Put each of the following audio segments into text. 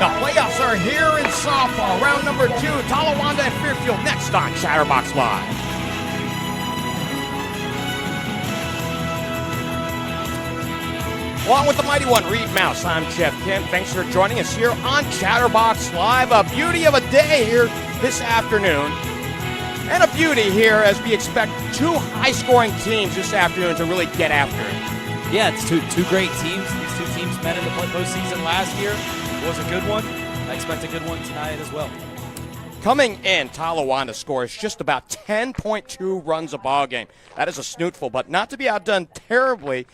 The playoffs are here in softball. Round number 2, Talawanda and Fairfield next on Chatterbox Live. Along with the mighty one, Reid Mouse, I'm Geoff Kim. Thanks for joining us here on Chatterbox Live. A beauty of a day here this afternoon. And a beauty here as we expect two high-scoring teams this afternoon to really get after it. Yeah, it's two great teams. These two teams met in the postseason last year. It was a good one. I expect a good one tonight as well. Coming in, Talawanda scores just about 10.2 runs a ball game. That is a snootful, but not to be outdone terribly.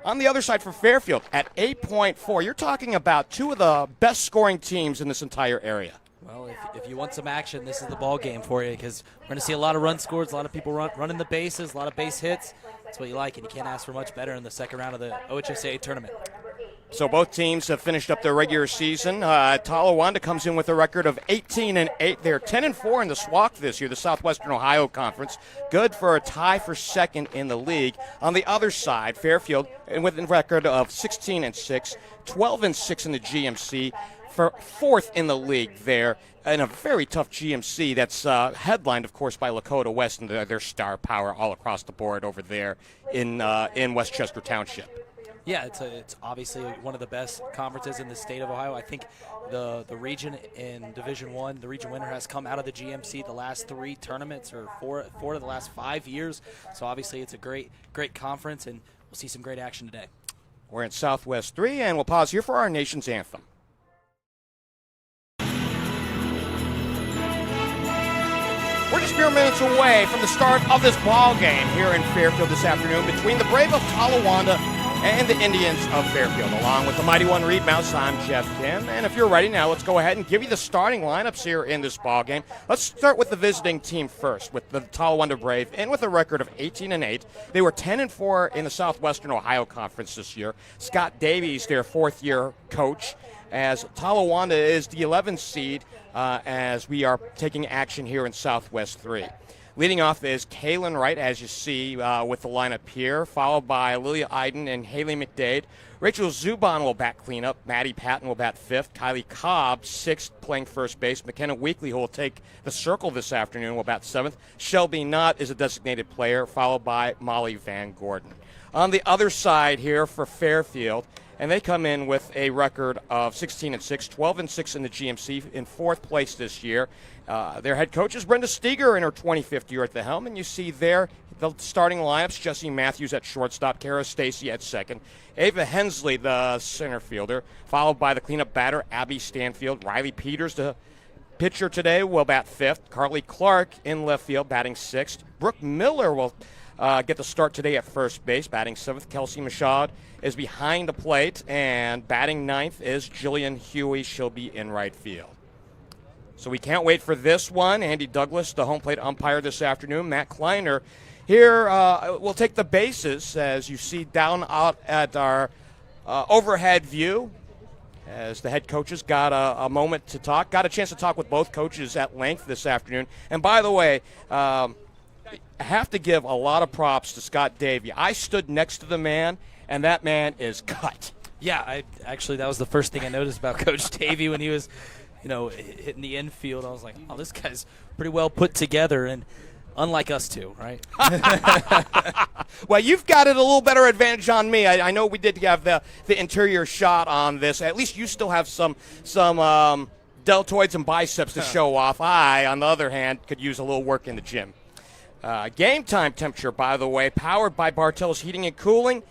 On the other side for Fairfield at 8.4, you're talking about two of the best scoring teams in this entire area. Well, if you want some action, this is the ball game for you because we're going to see a lot of run scores, a lot of people running the bases, a lot of base hits. That's what you like, and you can't ask for much better in the second round of the OHSAA tournament. So both teams have finished up their regular season. Talawanda comes in with a record of 18-8. They're 10-4 in the SWAC this year, the Southwestern Ohio Conference. Good for a tie for second in the league. On the other side, Fairfield with a record of 16-6, 12-6 in the GMC, for fourth in the league there, in a very tough GMC that's headlined, of course, by Lakota West and their star power all across the board over there in Westchester Township. Yeah, it's obviously one of the best conferences in the state of Ohio. I think the region in Division I, the region winner has come out of the GMC the last 3 tournaments or four of the last 5 years. So obviously it's a great conference, and we'll see some great action today. We're in Southwest 3, and we'll pause here for our nation's anthem. We're just mere minutes away from the start of this ball game here in Fairfield this afternoon between the Brave of Talawanda and the Indians of Fairfield. Along with the mighty one, Reid Mouse, I'm Geoff Kim. And if you're ready now, let's go ahead and give you the starting lineups here in this ball game. Let's start with the visiting team first, with the Talawanda Brave, and with a record of 18-8. They were 10-4 in the Southwestern Ohio Conference this year. Scott Davies, their fourth-year coach, as Talawanda is the 11th seed as we are taking action here in Southwest 3. Leading off is Kaylin Wright, as you see with the lineup here, followed by Lilia Iden and Haley McDade. Rachel Zubon will bat cleanup. Maddie Patton will bat fifth. Kylie Cobb, sixth, playing first base. McKenna Weekly, who will take the circle this afternoon, will bat seventh. Shelby Knott is a designated player, followed by Molly Van Gordon. On the other side here for Fairfield, and they come in with a record of 16-6, 12-6 in the GMC, in fourth place this year. Their head coach is Brenda Steger in her 25th year at the helm, and you see there the starting lineups: Jessie Matthews at shortstop, Kara Stacy at second, Ava Hensley, the center fielder, followed by the cleanup batter, Abby Stanfield. Ryleigh Peters, the pitcher today, will bat fifth. Carly Clark in left field, batting sixth. Brooke Miller will get the start today at first base, batting seventh. Kelsey Machad is behind the plate, and batting ninth is Jillian Huey. She'll be in right field. So we can't wait for this one. Andy Douglas, the home plate umpire this afternoon. Matt Kleiner here will take the bases, as you see down out at our overhead view, as the head coaches got a moment to talk. Got a chance to talk with both coaches at length this afternoon. And by the way, I have to give a lot of props to Scott Davey. I stood next to the man, and that man is cut. Yeah, that was the first thing I noticed about Coach Davey when he was, hitting the infield. I was like, oh, this guy's pretty well put together, and unlike us two, right? Well, you've got it a little better advantage on me. I know we did have the interior shot on this. At least you still have some deltoids and biceps to show off. I, on the other hand, could use a little work in the gym. Game time temperature, by the way, powered by Bartell's Heating and Cooling.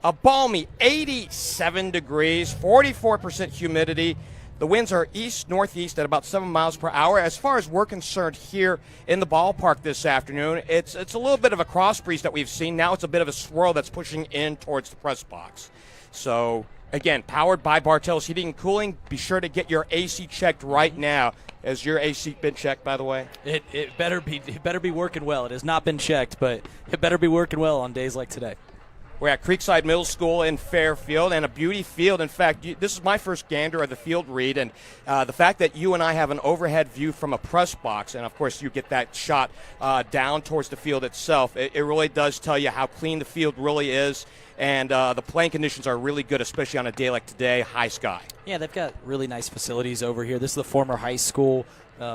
A balmy 87 degrees, 44% humidity. The winds are east-northeast at about 7 miles per hour. As far as we're concerned here in the ballpark this afternoon, it's a little bit of a cross breeze that we've seen. Now it's a bit of a swirl that's pushing in towards the press box. So, again, powered by Bartell's Heating and Cooling. Be sure to get your AC checked right now. Has your AC been checked, by the way? It better be working well. It has not been checked, but it better be working well on days like today. We're at Creekside Middle School in Fairfield, and a beauty field. In fact, this is my first gander of the field, Reid, and the fact that you and I have an overhead view from a press box, and of course you get that shot down towards the field itself, it really does tell you how clean the field really is, and the playing conditions are really good, especially on a day like today, high sky. Yeah, they've got really nice facilities over here. This is the former high school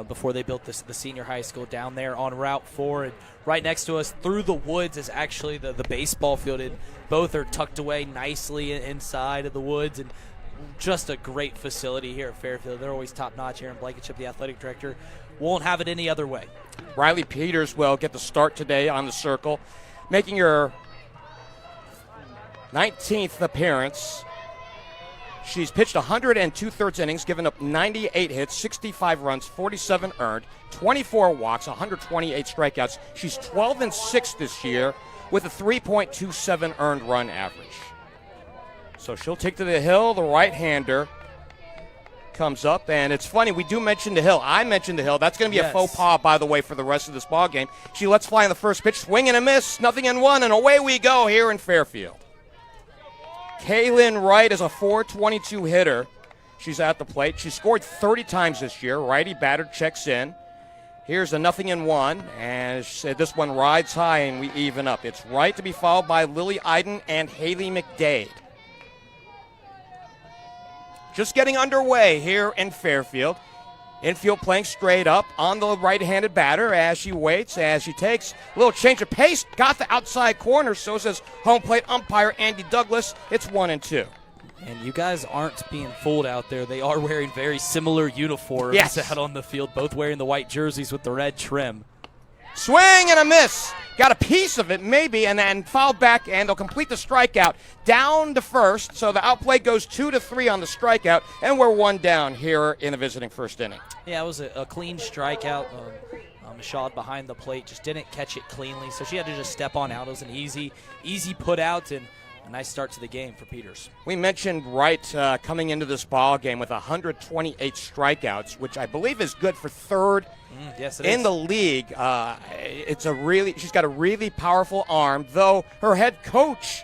before they built the senior high school down there on Route 4. And right next to us through the woods is actually the baseball field. And both are tucked away nicely inside of the woods. And just a great facility here at Fairfield. They're always top-notch here in Blankenship. The athletic director won't have it any other way. Ryleigh Peters will get the start today on the circle, making her 19th appearance. She's pitched 100 2/3 innings, given up 98 hits, 65 runs, 47 earned, 24 walks, 128 strikeouts. She's 12-6 this year with a 3.27 earned run average. So she'll take to the hill. The right-hander comes up, and it's funny, we do mention the hill. I mentioned the hill. That's going to be a faux pas, by the way, for the rest of this ball game. She lets fly on the first pitch, swing and a miss, 0-1, and away we go here in Fairfield. Kaylin Wright is a .422 hitter. She's at the plate. She scored 30 times this year. Righty batter checks in. Here's a 0-1, and this one rides high, and we even up. It's Wright to be followed by Lily Iden and Haley McDade. Just getting underway here in Fairfield. Infield playing straight up on the right-handed batter as she waits, as she takes a little change of pace. Got the outside corner, so says home plate umpire Andy Douglas. It's 1-2. And you guys aren't being fooled out there. They are wearing very similar uniforms out on the field, both wearing the white jerseys with the red trim. Swing and a miss. Got a piece of it, maybe, and then fouled back, and they'll complete the strikeout down to first. So the outplay goes 2-3 on the strikeout, and we're one down here in the visiting first inning. Yeah, it was a clean strikeout. Mashad behind the plate just didn't catch it cleanly, so she had to just step on out. It was an easy put out, and a nice start to the game for Peters. We mentioned Wright coming into this ball game with 128 strikeouts, which I believe is good for third in the league. She's got a really powerful arm, though her head coach,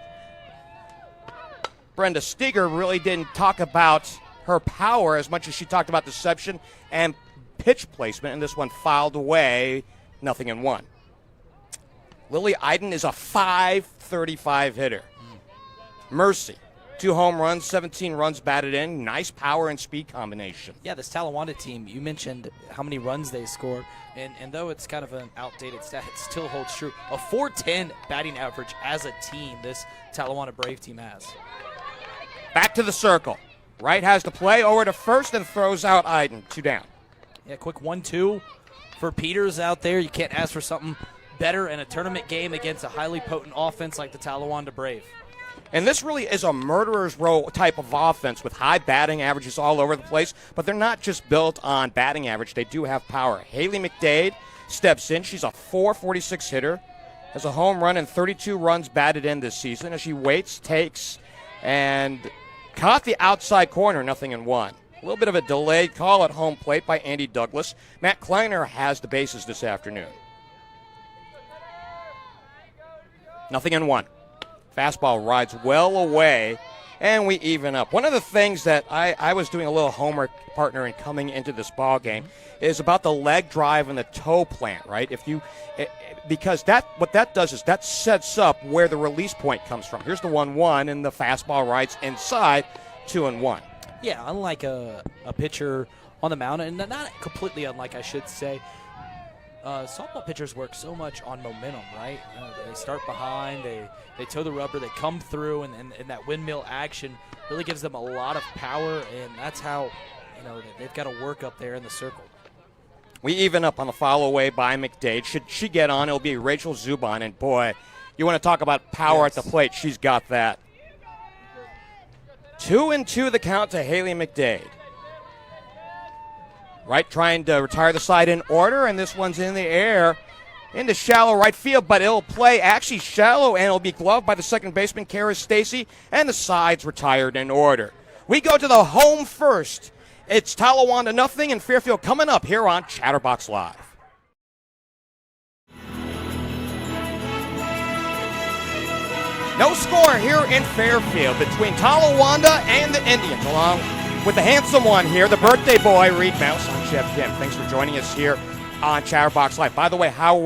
Brenda Steger, really didn't talk about her power as much as she talked about deception and pitch placement, and this one fouled away, 0-1. Lily Iden is a .535 hitter. Mercy, 2 home runs, 17 runs batted in. Nice power and speed combination. Yeah, this Talawanda team, you mentioned how many runs they scored, and though it's kind of an outdated stat, it still holds true. A .410 batting average as a team this Talawanda Brave team has. Back to the circle. Wright has the play over to first and throws out Iden. 2 down. Yeah, quick 1-2 for Peters out there. You can't ask for something better in a tournament game against a highly potent offense like the Talawanda Brave. And this really is a murderer's row type of offense with high batting averages all over the place, but they're not just built on batting average. They do have power. Haley McDade steps in. She's a .446 hitter, has a home run and 32 runs batted in this season. As she waits, takes, and caught the outside corner, 0-1. A little bit of a delayed call at home plate by Andy Douglas. Matt Kleiner has the bases this afternoon. 0-1. Fastball rides well away, and we even up. One of the things that I was doing a little homework, partner, in coming into this ball game is about the leg drive and the toe plant, right? Because what that does is that sets up where the release point comes from. Here's the 1-1, and the fastball rides inside, 2-1. Yeah, unlike a pitcher on the mound, and not completely unlike, I should say. Softball pitchers work so much on momentum, right? They start behind, they toe the rubber, they come through, and that windmill action really gives them a lot of power, and that's how they've got to work up there in the circle. We even up on the follow away by McDade. Should she get on, it'll be Rachel Zubon, and boy, you want to talk about power at the plate, she's got that. 2-2 the count to Haley McDade. Wright trying to retire the side in order, and this one's in the air into shallow right field, but it'll play actually shallow, and it'll be gloved by the second baseman, Kara Stacy, and the side's retired in order. We go to the home first. It's Talawanda 0 and Fairfield coming up here on Chatterbox Live. No score here in Fairfield between Talawanda and the Indians, along with the handsome one here, the birthday boy, Reid Mouse. I'm Geoff Kim. Thanks for joining us here on Chatterbox Live. By the way, how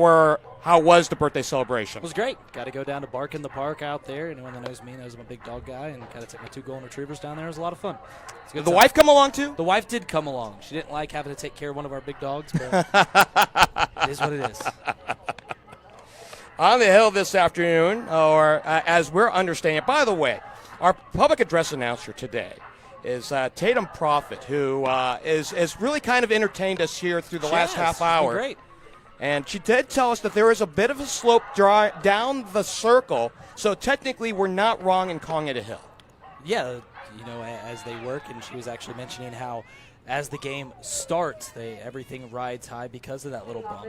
was the birthday celebration? It was great. Got to go down to Bark in the Park out there. Anyone that knows me knows I'm a big dog guy, and got to take my 2 golden retrievers down there. It was a lot of fun. Did the wife come along too? The wife did come along. She didn't like having to take care of one of our big dogs, but it is what it is. On the hill this afternoon, or as we're understanding it, by the way, our public address announcer today is Tatum Prophet, who is really kind of entertained us here through the last half hour. Great. And she did tell us that there is a bit of a slope down the circle, so technically we're not wrong in calling it a hill. Yeah, as they work, and she was actually mentioning how as the game starts, everything rides high because of that little bump.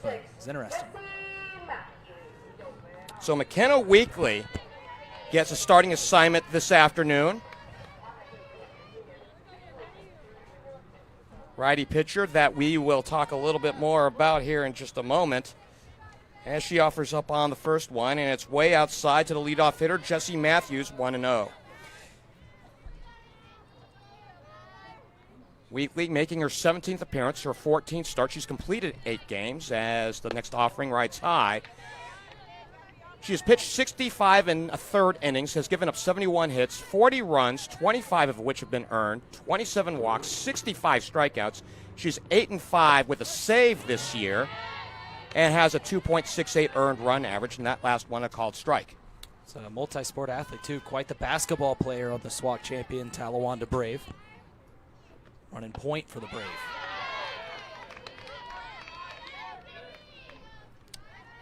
But it's interesting. So McKenna Weekly gets a starting assignment this afternoon. Righty pitcher that we will talk a little bit more about here in just a moment, as she offers up on the first one, and it's way outside to the leadoff hitter, Jesse Matthews, 1-0. Weekly making her 17th appearance, her 14th start. She's completed 8 games as the next offering rides high. She has pitched 65 and a third innings, has given up 71 hits, 40 runs, 25 of which have been earned, 27 walks, 65 strikeouts. She's 8-5 with a save this year and has a 2.68 earned run average, and that last one a called strike. It's a multi-sport athlete, too. Quite the basketball player on the SWAC champion Talawanda Brave. Running point for the Brave.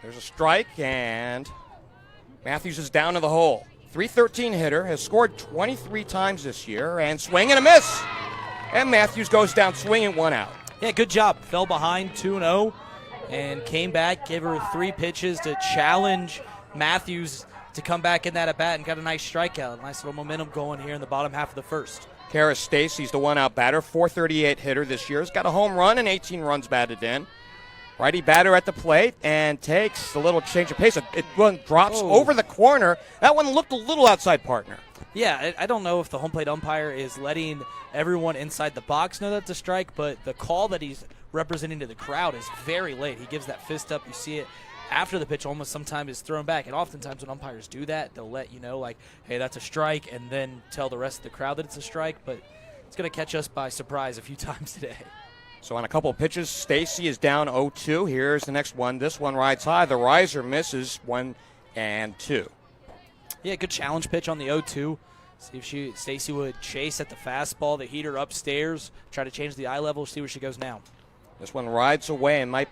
There's a strike, and Matthews is down in the hole. 313 hitter, has scored 23 times this year, and swing and a miss. And Matthews goes down swinging, 1 out. Yeah, good job. Fell behind 2-0 and came back, gave her 3 pitches to challenge Matthews to come back in that at-bat and got a nice strikeout. Nice little momentum going here in the bottom half of the first. Kara Stacy's the 1-out batter, 438 hitter this year. Has got a home run and 18 runs batted in. Righty batter at the plate and takes a little change of pace. One drops over the corner. That one looked a little outside partner. Yeah, I don't know if the home plate umpire is letting everyone inside the box know that's a strike, but the call that he's representing to the crowd is very late. He gives that fist up. You see it after the pitch almost sometimes is thrown back. And oftentimes when umpires do that, they'll let you know, like, hey, that's a strike, and then tell the rest of the crowd that it's a strike. But it's going to catch us by surprise a few times today. So on a couple of pitches, Stacy is down 0-2. Here's the next one. This one rides high. The riser misses 1-2. Yeah, good challenge pitch on the 0-2. See if Stacy would chase at the fastball, the heater upstairs, try to change the eye level, see where she goes now. This one rides away and might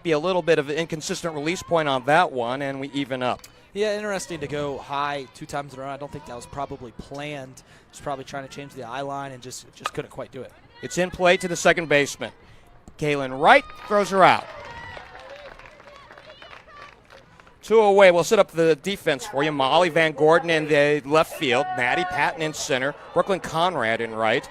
be a little bit of an inconsistent release point on that one, and we even up. Yeah, interesting to go high 2 times in a row. I don't think that was probably planned. Just probably trying to change the eye line and just couldn't quite do it. It's in play to the second baseman. Kaylin Wright throws her out. 2 away. We'll set up the defense for you. Molly Van Gordon in the left field. Maddie Patton in center. Brooklyn Conrad in right.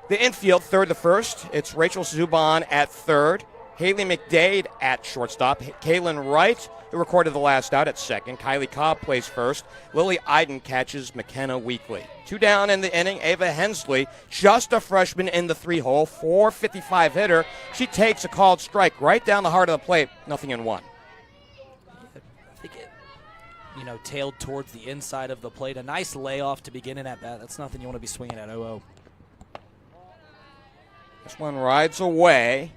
The infield, third to first. It's Rachel Zuban at third. Haley McDade at shortstop. Kaylin Wright, who recorded the last out, at second. Kylie Cobb plays first. Lily Iden catches McKenna Weekly. 2 down in the inning. Ava Hensley, just a freshman in the 3-hole, 455 hitter. She takes a called strike right down the heart of the plate. 0-1. I think it, tailed towards the inside of the plate. A nice layoff to begin in at bat. That's nothing you want to be swinging at 0-0. This one rides away.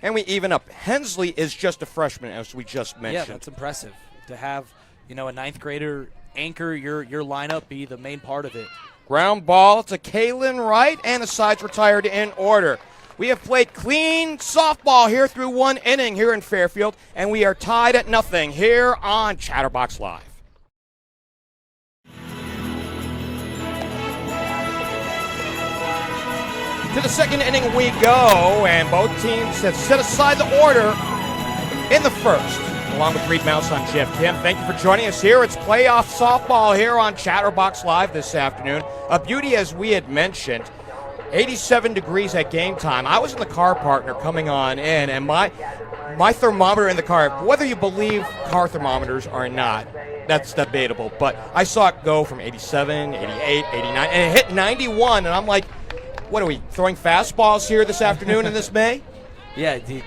And we even up. Hensley is just a freshman, as we just mentioned. Yeah, that's impressive. To have, a 9th grader anchor your lineup, be the main part of it. Ground ball to Kaylin Wright, and the side's retired in order. We have played clean softball here through 1 inning here in Fairfield, and we are tied at 0 here on Chatterbox Live. To the second inning we go, and both teams have set aside the order in the first. Along with Reid Mouse, I'm Geoff Kim. Thank you for joining us here. It's playoff softball here on Chatterbox Live this afternoon. A beauty, as we had mentioned. 87 degrees at game time. I was in the car partner coming on in, and my thermometer in the car, whether you believe car thermometers or not, that's debatable. But I saw it go from 87, 88, 89, and it hit 91. And I'm like, what are we, throwing fastballs here this afternoon in this May? Yeah, you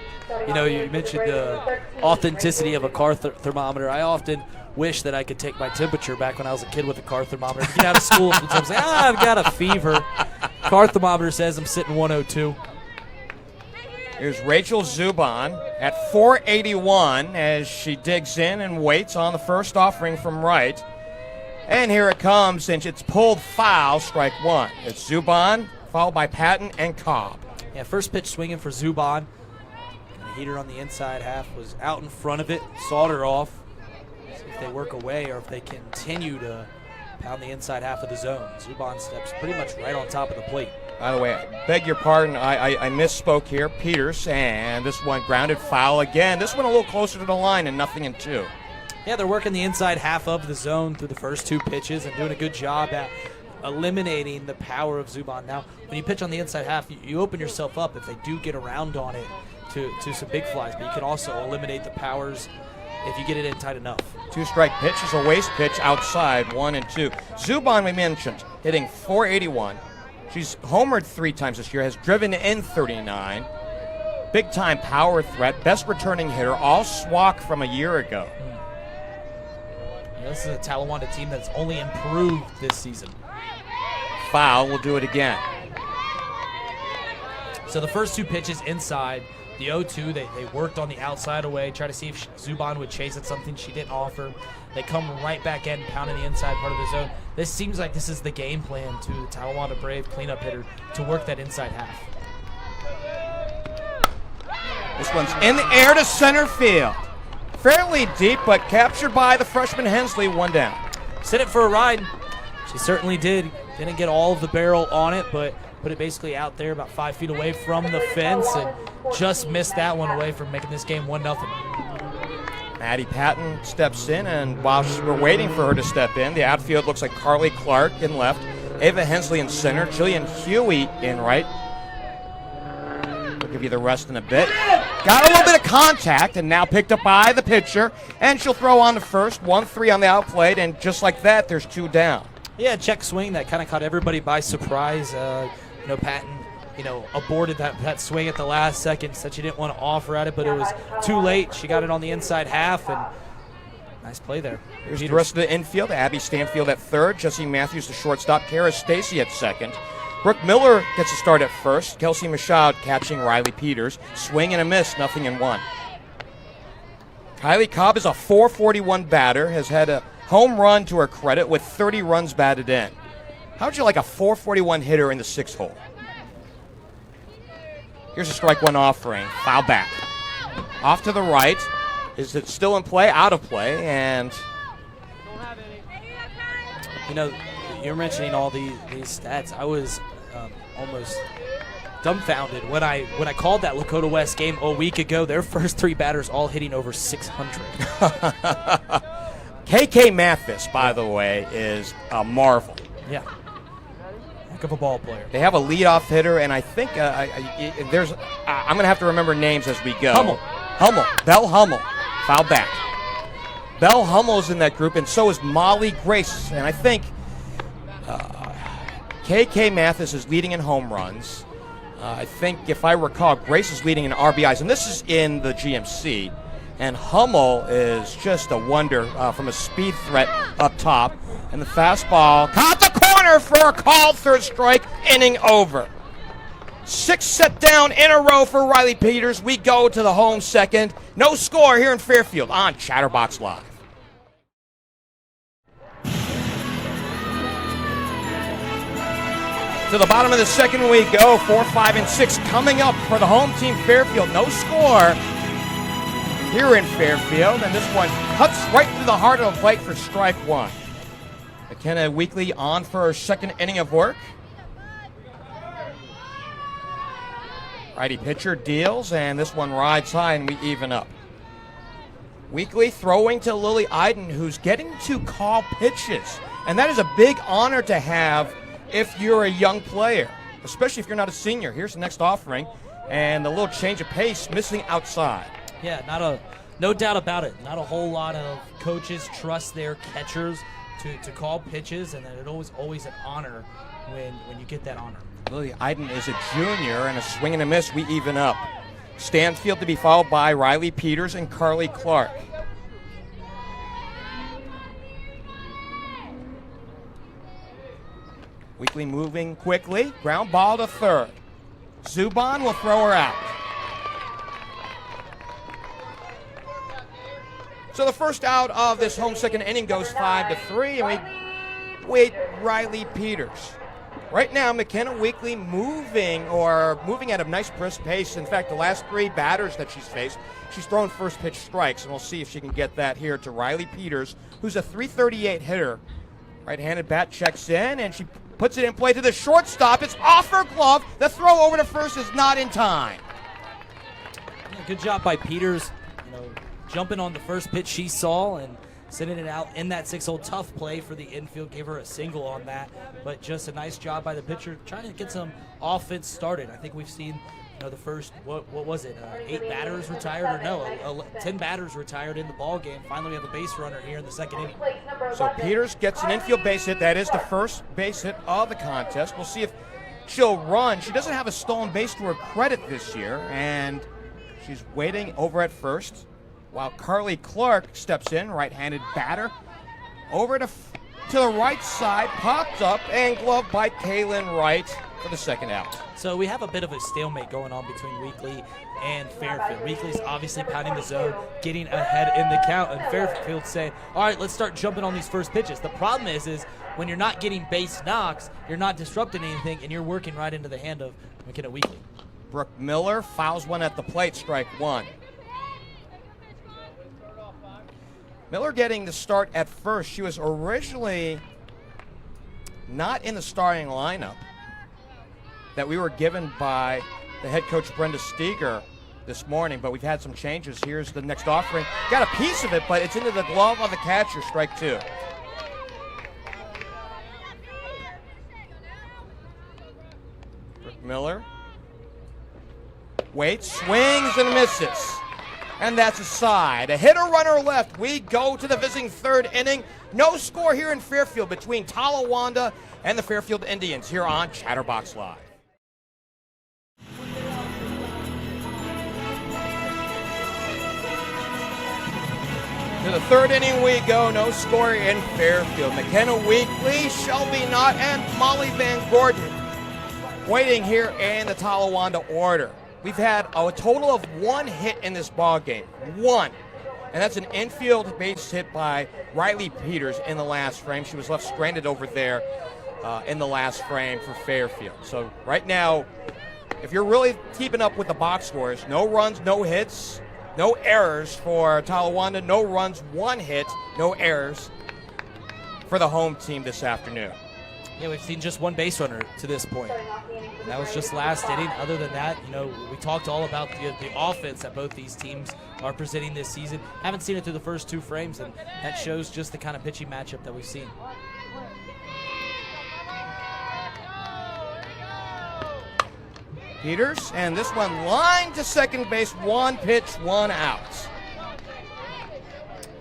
mentioned the authenticity of a car thermometer. I often wish that I could take my temperature back when I was a kid with a car thermometer. To get out of school, sometimes say, I've got a fever. Car thermometer says I'm sitting 102. Here's Rachel Zubon at 481 as she digs in and waits on the first offering from right. And here it comes, and it's pulled foul, strike one. It's Zubon, followed by Patton and Cobb. Yeah, first pitch swinging for Zubon. The heater on the inside half was out in front of it, sawed her off. See if they work away or if they continue to pound the inside half of the zone. Zubon steps pretty much right on top of the plate. By the way, I beg your pardon, I misspoke here. Peters, and this one grounded foul again. This one a little closer to the line and nothing in two. Yeah, they're working the inside half of the zone through the first two pitches and doing a good job at eliminating the power of Zubon. Now, when you pitch on the inside half, you open yourself up if they do get around on it to some big flies, but you can also eliminate the powers if you get it in tight enough. Two-strike pitch is a waste pitch outside, 1 and 2. Zubon, we mentioned, hitting 481. She's homered 3 times this year, has driven in 39. Big-time power threat, best returning hitter, all SWAC from a year ago. Yeah, this is a Talawanda team that's only improved this season. Foul, will do it again. So the first two pitches inside, the 0-2, they worked on the outside away, try to see if Zubon would chase at something she didn't offer. They come right back in, pounding the inside part of the zone. This seems like this is the game plan to the Talawanda Brave cleanup hitter to work that inside half. This one's in the air to center field. Fairly deep, but captured by the freshman Hensley, 1 down. Sent it for a ride. She certainly did. Didn't get all of the barrel on it, but put it basically out there about 5 feet away from the fence and just missed that one away from making this game 1-0. Maddie Patton steps in, and while we're waiting for her to step in, the outfield looks like Carly Clark in left, Ava Hensley in center, Jillian Huey in right. We'll give you the rest in a bit. Got a little bit of contact, and now picked up by the pitcher, and she'll throw on to first, 1-3 on the outplate, and just like that, there's 2 down. Yeah, check swing that kind of caught everybody by surprise. Patton, aborted that swing at the last second. Said she didn't want to offer at it, but it was too late. She got it on the inside half, and nice play there. Here's the rest of the infield. Abby Stanfield at third, Jessie Matthews the shortstop, Kara Stacy at second. Brooke Miller gets a start at first. Kelsey Michaud catching Ryleigh Peters. Swing and a miss, 0-1. Kylie Cobb is a .441 batter, has had a home run to her credit with 30 runs batted in. How would you like a .441 hitter in the 6th hole? Here's a strike one offering. Foul back. Off to the right. Is it still in play? Out of play. And you're mentioning all these stats. I was almost dumbfounded when I called that Lakota West game a week ago. Their first 3 batters all hitting over 600. KK Mathis, by the way, is a marvel. Yeah. Heck of a ball player. They have a leadoff hitter, and I think I'm going to have to remember names as we go. Hummel. Belle Hummel. Foul back. Belle Hummel's in that group, and so is Molly Grace. And I think KK Mathis is leading in home runs. I think, if I recall, Grace is leading in RBIs, and this is in the GMC. And Hummel is just a wonder from a speed threat up top. And the fastball caught the corner for a called third strike, inning over. 6 set down in a row for Ryleigh Peters. We go to the home second. No score here in Fairfield on Chatterbox Live. To the bottom of the second we go. 4, 5, and 6 coming up for the home team Fairfield. No score here in Fairfield, and this one cuts right through the heart of the plate for strike one. McKenna Weekly on for her second inning of work. Righty pitcher deals, and this one rides high, and we even up. Weekly throwing to Lily Iden, who's getting to call pitches, and that is a big honor to have if you're a young player, especially if you're not a senior. Here's the next offering, and the little change of pace, missing outside. Yeah, no doubt about it. Not a whole lot of coaches trust their catchers to call pitches, and then it's always an honor when you get that honor. Lily Iden is a junior, and a swing and a miss, we even up. Stanfield to be followed by Ryleigh Peters and Carly Clark. Weekly moving quickly, ground ball to third. Zubon will throw her out. So the first out of this home second inning goes 5-3, and we wait Ryleigh Peters. Right now, McKenna Weekly moving at a nice brisk pace. In fact, the last 3 batters that she's faced, she's thrown first pitch strikes, and we'll see if she can get that here to Ryleigh Peters, who's a .338 hitter. Right-handed bat checks in, and she puts it in play to the shortstop. It's off her glove. The throw over to first is not in time. Yeah, good job by Peters, jumping on the first pitch she saw and sending it out in that 6-hole. Tough play for the infield, gave her a single on that, but just a nice job by the pitcher trying to get some offense started. I think we've seen the first, what was it, 8 batters retired, or no, 10 batters retired in the ball game. Finally, we have a base runner here in the second inning. So Peters gets an infield base hit. That is the first base hit of the contest. We'll see if she'll run. She doesn't have a stolen base to her credit this year, and she's waiting over at first while Carly Clark steps in, right-handed batter. Over to the right side, popped up, and gloved by Kaylin Wright for the second out. So we have a bit of a stalemate going on between Weekly and Fairfield. Weekly's obviously pounding the zone, getting ahead in the count, and Fairfield's saying, all right, let's start jumping on these first pitches. The problem is when you're not getting base knocks, you're not disrupting anything, and you're working right into the hand of McKenna Weekly. Brooke Miller fouls one at the plate, strike one. Miller getting the start at first. She was originally not in the starting lineup that we were given by the head coach Brenda Steger this morning, but we've had some changes. Here's the next offering. Got a piece of it, but it's into the glove of the catcher, strike two. Brooke Miller waits, swings, and misses. And that's a side. A hitter, runner left. We go to the visiting third inning. No score here in Fairfield between Talawanda and the Fairfield Indians here on Chatterbox Live. To the third inning we go. No score in Fairfield. McKenna Weekly, Shelby Knott, and Molly Van Gordon waiting here in the Talawanda order. We've had a total of 1 hit in this ball game. 1. And that's an infield base hit by Ryleigh Peters in the last frame. She was left stranded over there in the last frame for Fairfield. So right now, if you're really keeping up with the box scores, no runs, no hits, no errors for Talawanda, no runs, 1 hit, no errors for the home team this afternoon. Yeah, we've seen just 1 base runner to this point. And that was just last inning. Other than that, we talked all about the offense that both these teams are presenting this season. Haven't seen it through the first 2 frames, and that shows just the kind of pitching matchup that we've seen. Peters, and this one line to second base, 1 pitch, 1 out.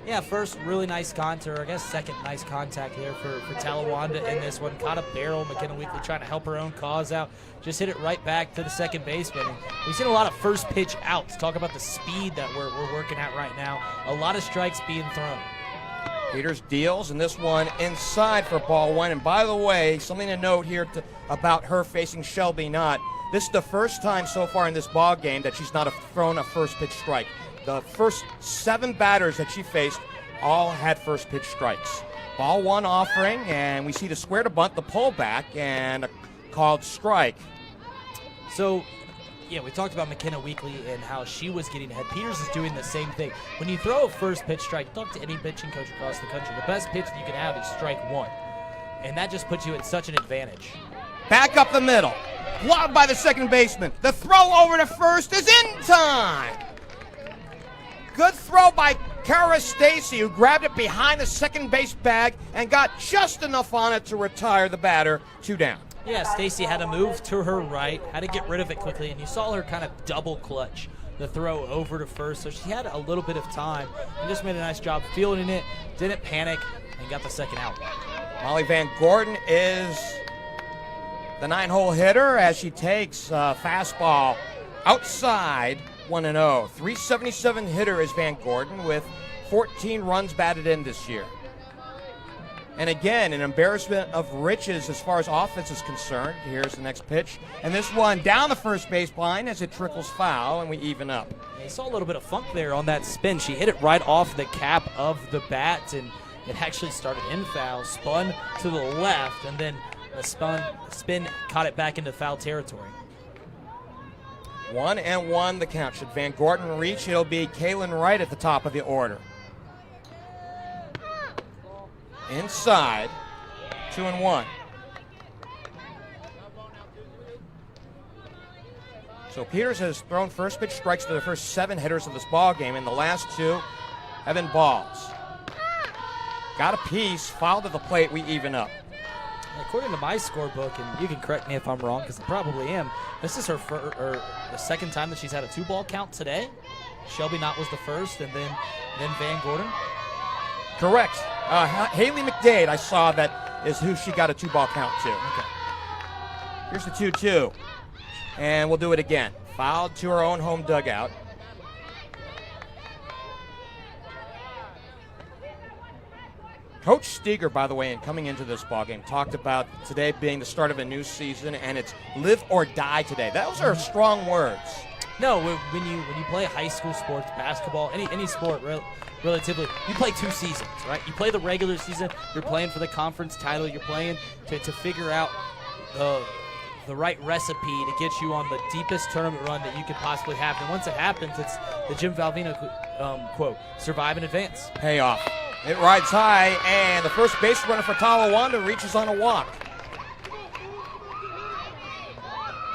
Yeah, first really nice contact, or I guess second nice contact there for Talawanda in this one. Caught a barrel. McKenna Weekly trying to help her own cause out. Just hit it right back to the second baseman. And we've seen a lot of first pitch outs. Talk about the speed that we're working at right now. A lot of strikes being thrown. Peters deals, and this one inside for ball 1. And by the way, something to note here about her facing Shelby Knott. This is the first time so far in this ball game that she's not thrown a first pitch strike. The first 7 batters that she faced all had first pitch strikes. Ball 1 offering, and we see the square to bunt, the pullback, and a called strike. So, yeah, we talked about McKenna Weekly and how she was getting ahead. Peters is doing the same thing. When you throw a first pitch strike, talk to any pitching coach across the country. The best pitch that you can have is strike 1. And that just puts you at such an advantage. Back up the middle. Blocked by the second baseman. The throw over to first is in time. Good throw by Kara Stacy, who grabbed it behind the second base bag and got just enough on it to retire the batter. 2 down. Yeah, Stacy had to move to her right, had to get rid of it quickly, and you saw her kind of double clutch the throw over to first, so she had a little bit of time and just made a nice job fielding it, didn't panic, and got the second out. Molly Van Gordon is the 9-hole hitter as she takes fastball outside 1-0. 377 hitter is Van Gordon with 14 runs batted in this year. And again, an embarrassment of riches as far as offense is concerned. Here's the next pitch. And this one down the first base line as it trickles foul, and we even up. I saw a little bit of funk there on that spin. She hit it right off the cap of the bat, and it actually started in foul, spun to the left, and then a spin caught it back into foul territory. 1-1 the count. Should Van Gordon reach, it'll be Kaylin Wright at the top of the order. Inside, 2-1. So Peters has thrown first pitch strikes to the first 7 hitters of this ball game, and the last 2 have been balls. Got a piece, fouled at the plate, we even up. According to my scorebook, and you can correct me if I'm wrong, because I probably am, this is the second time that she's had a 2-ball count today. Shelby Knott was the first, and then Van Gordon. Correct. Haley McDade, I saw that is who she got a 2-ball count to. Okay. Here's the 2-2. And we'll do it again. Fouled to her own home dugout. Coach Steger, by the way, in coming into this ballgame, talked about today being the start of a new season, and it's live or die today. Those are strong words. No, when you play high school sports, basketball, any sport, relatively, you play 2 seasons, right? You play the regular season, you're playing for the conference title, you're playing to figure out the right recipe to get you on the deepest tournament run that you could possibly have. And once it happens, it's the Jim Valvino quote, survive and advance. Payoff. It rides high, and the first base runner for Talawanda reaches on a walk.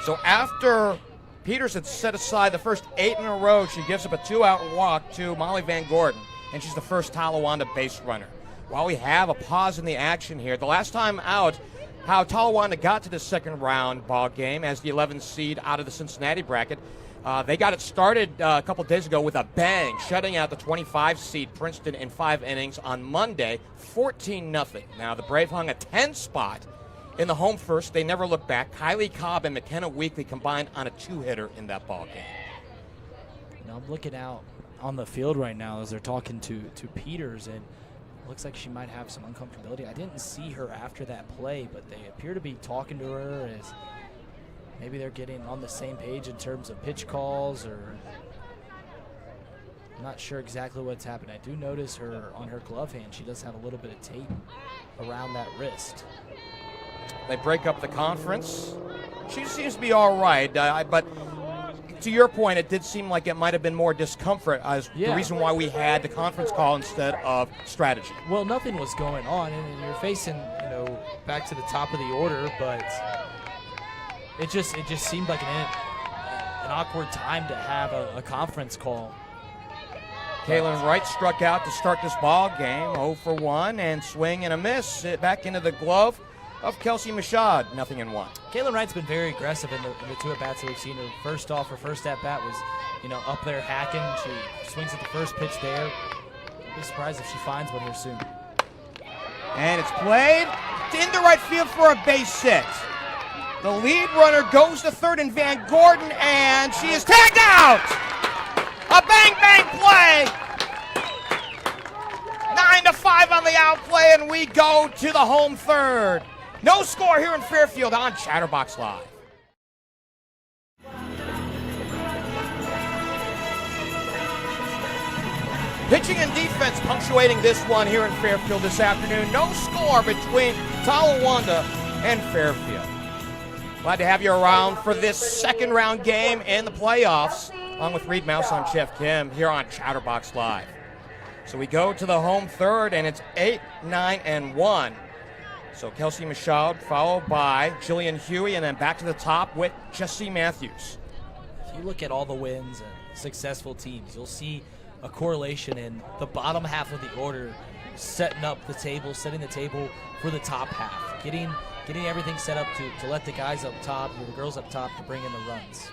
So after Peters had set aside the first 8 in a row, she gives up a 2-out walk to Molly Van Gordon, and she's the first Talawanda base runner. While we have a pause in the action here, the last time out, how Talawanda got to the second round ball game as the 11th seed out of the Cincinnati bracket. They got it started a couple days ago with a bang, shutting out the 25 seed Princeton in 5 innings on Monday, 14-0. Now the Brave hung a 10 spot in the home first. They never looked back. Kylie Cobb and McKenna Weekly combined on a 2-hitter in that ball game. Now I'm looking out on the field right now as they're talking to Peters, and it looks like she might have some uncomfortability. I didn't see her after that play, but they appear to be talking to her as maybe they're getting on the same page in terms of pitch calls, or I'm not sure exactly what's happened. I do notice her on her glove hand, she does have a little bit of tape around that wrist. They break up the conference. She seems to be all right, but to your point, it did seem like it might have been more discomfort as the reason why we had the conference call instead of strategy. Well, nothing was going on, and you're facing, back to the top of the order, but it just seemed like an awkward time to have a conference call. Kaylin Wright struck out to start this ball game, 0 for 1, and swing and a miss. Back into the glove of Kelsey Michaud, 0-1. Kaylin Wright's been very aggressive in the 2 at-bats that we've seen her. First off, her first at-bat was, up there hacking. She swings at the first pitch there. I'd be surprised if she finds one here soon. And it's played into right field for a base hit. The lead runner goes to third in Van Gordon, and she is tagged out! A bang-bang play! 9-5 on the outplay, and we go to the home third. No score here in Fairfield on Chatterbox Live. Pitching and defense punctuating this one here in Fairfield this afternoon. No score between Talawanda and Fairfield. Glad to have you around for this second round game in the playoffs, along with Reid Mouse on Geoff Kim here on Chatterbox Live. So we go to the home third, and it's 8, 9, and 1. So Kelsey Michaud followed by Jillian Huey, and then back to the top with Jessie Matthews. If you look at all the wins and successful teams, you'll see a correlation in the bottom half of the order setting the table for the top half, getting everything set up to let the guys up top or the girls up top to bring in the runs.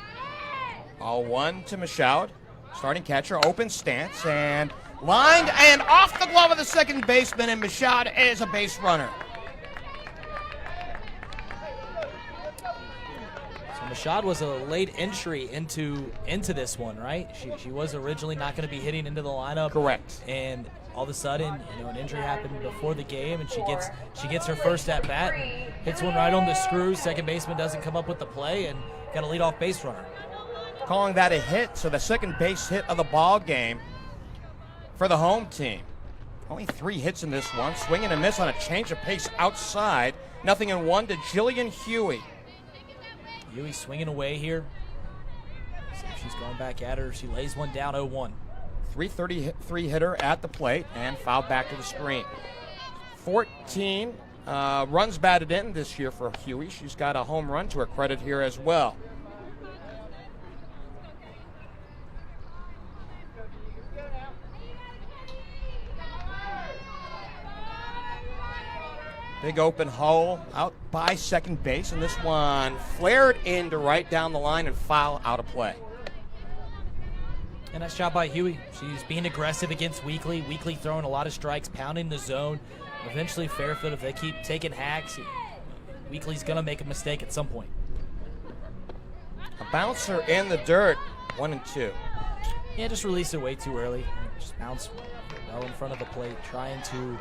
All 1 to Michaud. Starting catcher, open stance, and lined and off the glove of the second baseman, and Mashad is a base runner. Mashad was a late entry into this one, right? She was originally not going to be hitting into the lineup. Correct. And all of a sudden, an injury happened before the game, and she gets her first at bat and hits one right on the screw. Second baseman doesn't come up with the play, and got a leadoff base runner. Calling that a hit, so the second base hit of the ball game for the home team. Only 3 hits in this one. Swing and a miss on a change of pace outside. 0-1 to Jillian Huey. Huey swinging away here. See if she's going back at her. She lays one down, 0-1. 333 hitter at the plate and fouled back to the screen. 14 runs batted in this year for Huey. She's got a home run to her credit here as well. Big open hole out by second base, and this one flared in to right down the line and foul out of play. And nice job by Huey. She's being aggressive against Weekly. Weekly throwing a lot of strikes, pounding the zone. Eventually, Fairfield, if they keep taking hacks, Weekly's going to make a mistake at some point. A bouncer in the dirt, 1-2. Yeah, just released it way too early. Just bounced well in front of the plate, trying to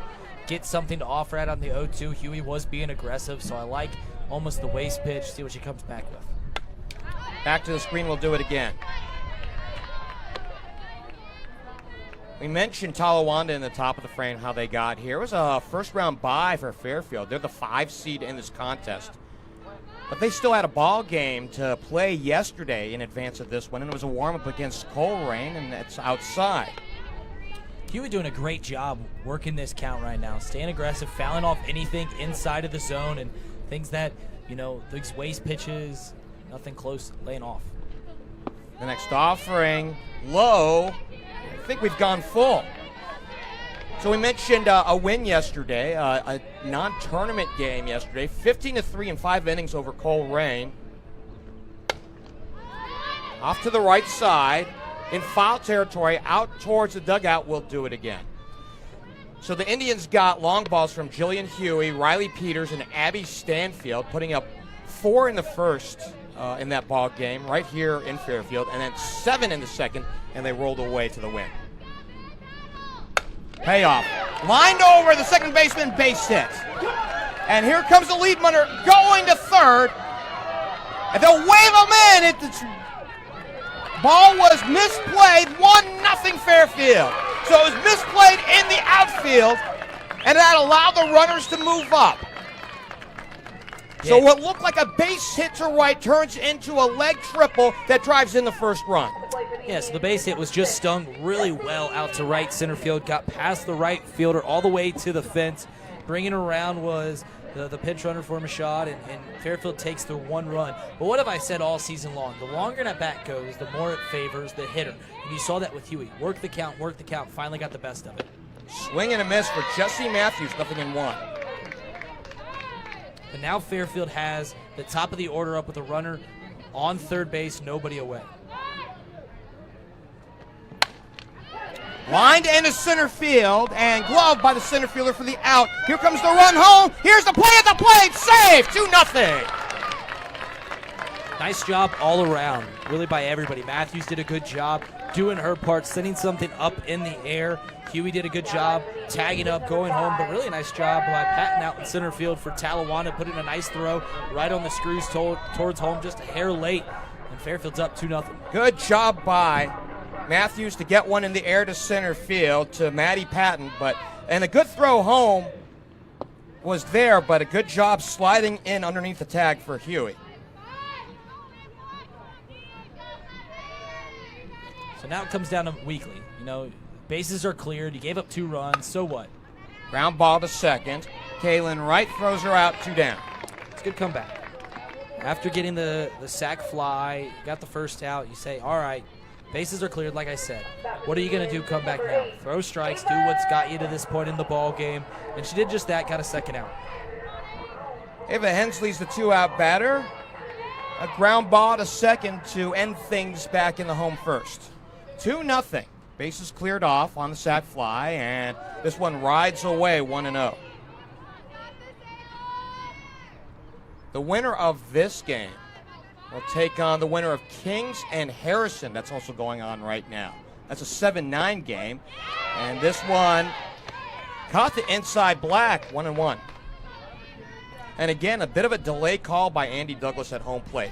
get something to offer out on the 0-2. Huey was being aggressive, so I like almost the waist pitch. See what she comes back with. Back to the screen, we'll do it again. We mentioned Talawanda in the top of the frame, how they got here. It was a first-round bye for Fairfield. They're the 5 seed in this contest. But they still had a ball game to play yesterday in advance of this one, and it was a warm-up against Coleraine, and it's outside. Huey doing a great job working this count right now, staying aggressive, fouling off anything inside of the zone, and things that, these waist pitches, nothing close, laying off. The next offering, low. I think we've gone full. So we mentioned a win yesterday, a non-tournament game yesterday, 15-3 in 5 innings over Coleraine. Off to the right side, in foul territory, out towards the dugout. We'll do it again. So the Indians got long balls from Jillian Huey, Ryleigh Peters, and Abby Stanfield, putting up 4 in the first in that ball game right here in Fairfield, and then 7 in the second, and they rolled away to the win. Payoff. Lined over the second baseman, base hit. And here comes the lead runner going to third. And they'll wave him in. The ball was misplayed, 1-0 Fairfield. So it was misplayed in the outfield, and that allowed the runners to move up. So what looked like a base hit to right turns into a leg triple that drives in the first run. Yeah, so the base hit was just stung really well out to right center field, got past the right fielder all the way to the fence. Bringing around was the pinch runner for Mashad, and Fairfield takes the 1 run. But what have I said all season long? The longer that bat goes, the more it favors the hitter. And you saw that with Huey. Work the count, finally got the best of it. Swing and a miss for Jessie Matthews, 0-1. But now Fairfield has the top of the order up with a runner on third base, nobody away. Lined into center field and gloved by the center fielder for the out. Here comes the run home. Here's the play at the plate. Save, 2-0. Nice job all around, really by everybody. Matthews did a good job doing her part, sending something up in the air. Huey did a good job tagging up, going home, but really nice job by Patton out in center field for Talawanda, putting a nice throw right on the screws towards home, just a hair late, and Fairfield's up 2-0. Good job by Matthews to get one in the air to center field to Maddie Patton, and a good throw home was there, but a good job sliding in underneath the tag for Huey. So now it comes down to Weekly. Bases are cleared. You gave up 2 runs. So what? Ground ball to second. Kaylin Wright throws her out, 2 down. It's a good comeback. After getting the sac fly, got the first out, you say, all right, bases are cleared, like I said. What are you going to do come back now? Throw strikes, do what's got you to this point in the ball game. And she did just that, got a second out. Ava Hensley's the 2-out batter. A ground ball to second to end things back in the home first. 2-0. Bases cleared off on the sac fly, and this one rides away 1-0. The winner of this game will take on the winner of Kings and Harrison. That's also going on right now. That's a 7-9 game, and this one caught the inside black, 1-1. And again, a bit of a delay call by Andy Douglas at home plate.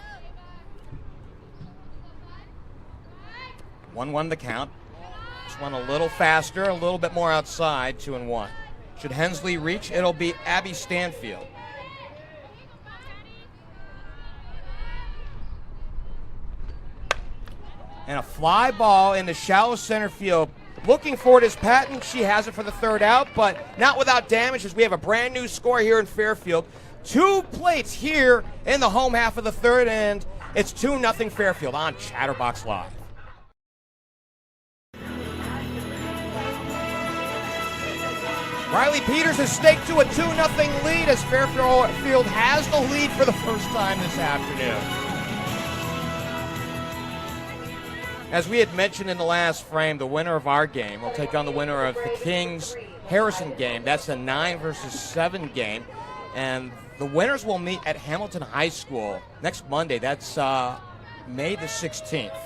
1-1 the count. This one a little faster, a little bit more outside, 2-1. Should Hensley reach, it'll be Abby Stanfield. And a fly ball in the shallow center field. Looking for it is Patton. She has it for the third out, but not without damage, as we have a brand new score here in Fairfield. 2 plates here in the home half of the third, and it's 2-0 Fairfield on Chatterbox Live. Ryleigh Peters has staked to a 2-0 lead as Fairfield has the lead for the first time this afternoon. As we had mentioned in the last frame, the winner of our game will take on the winner of the Kings-Harrison game. That's a 9-7 game. And the winners will meet at Hamilton High School next Monday. That's May the 16th.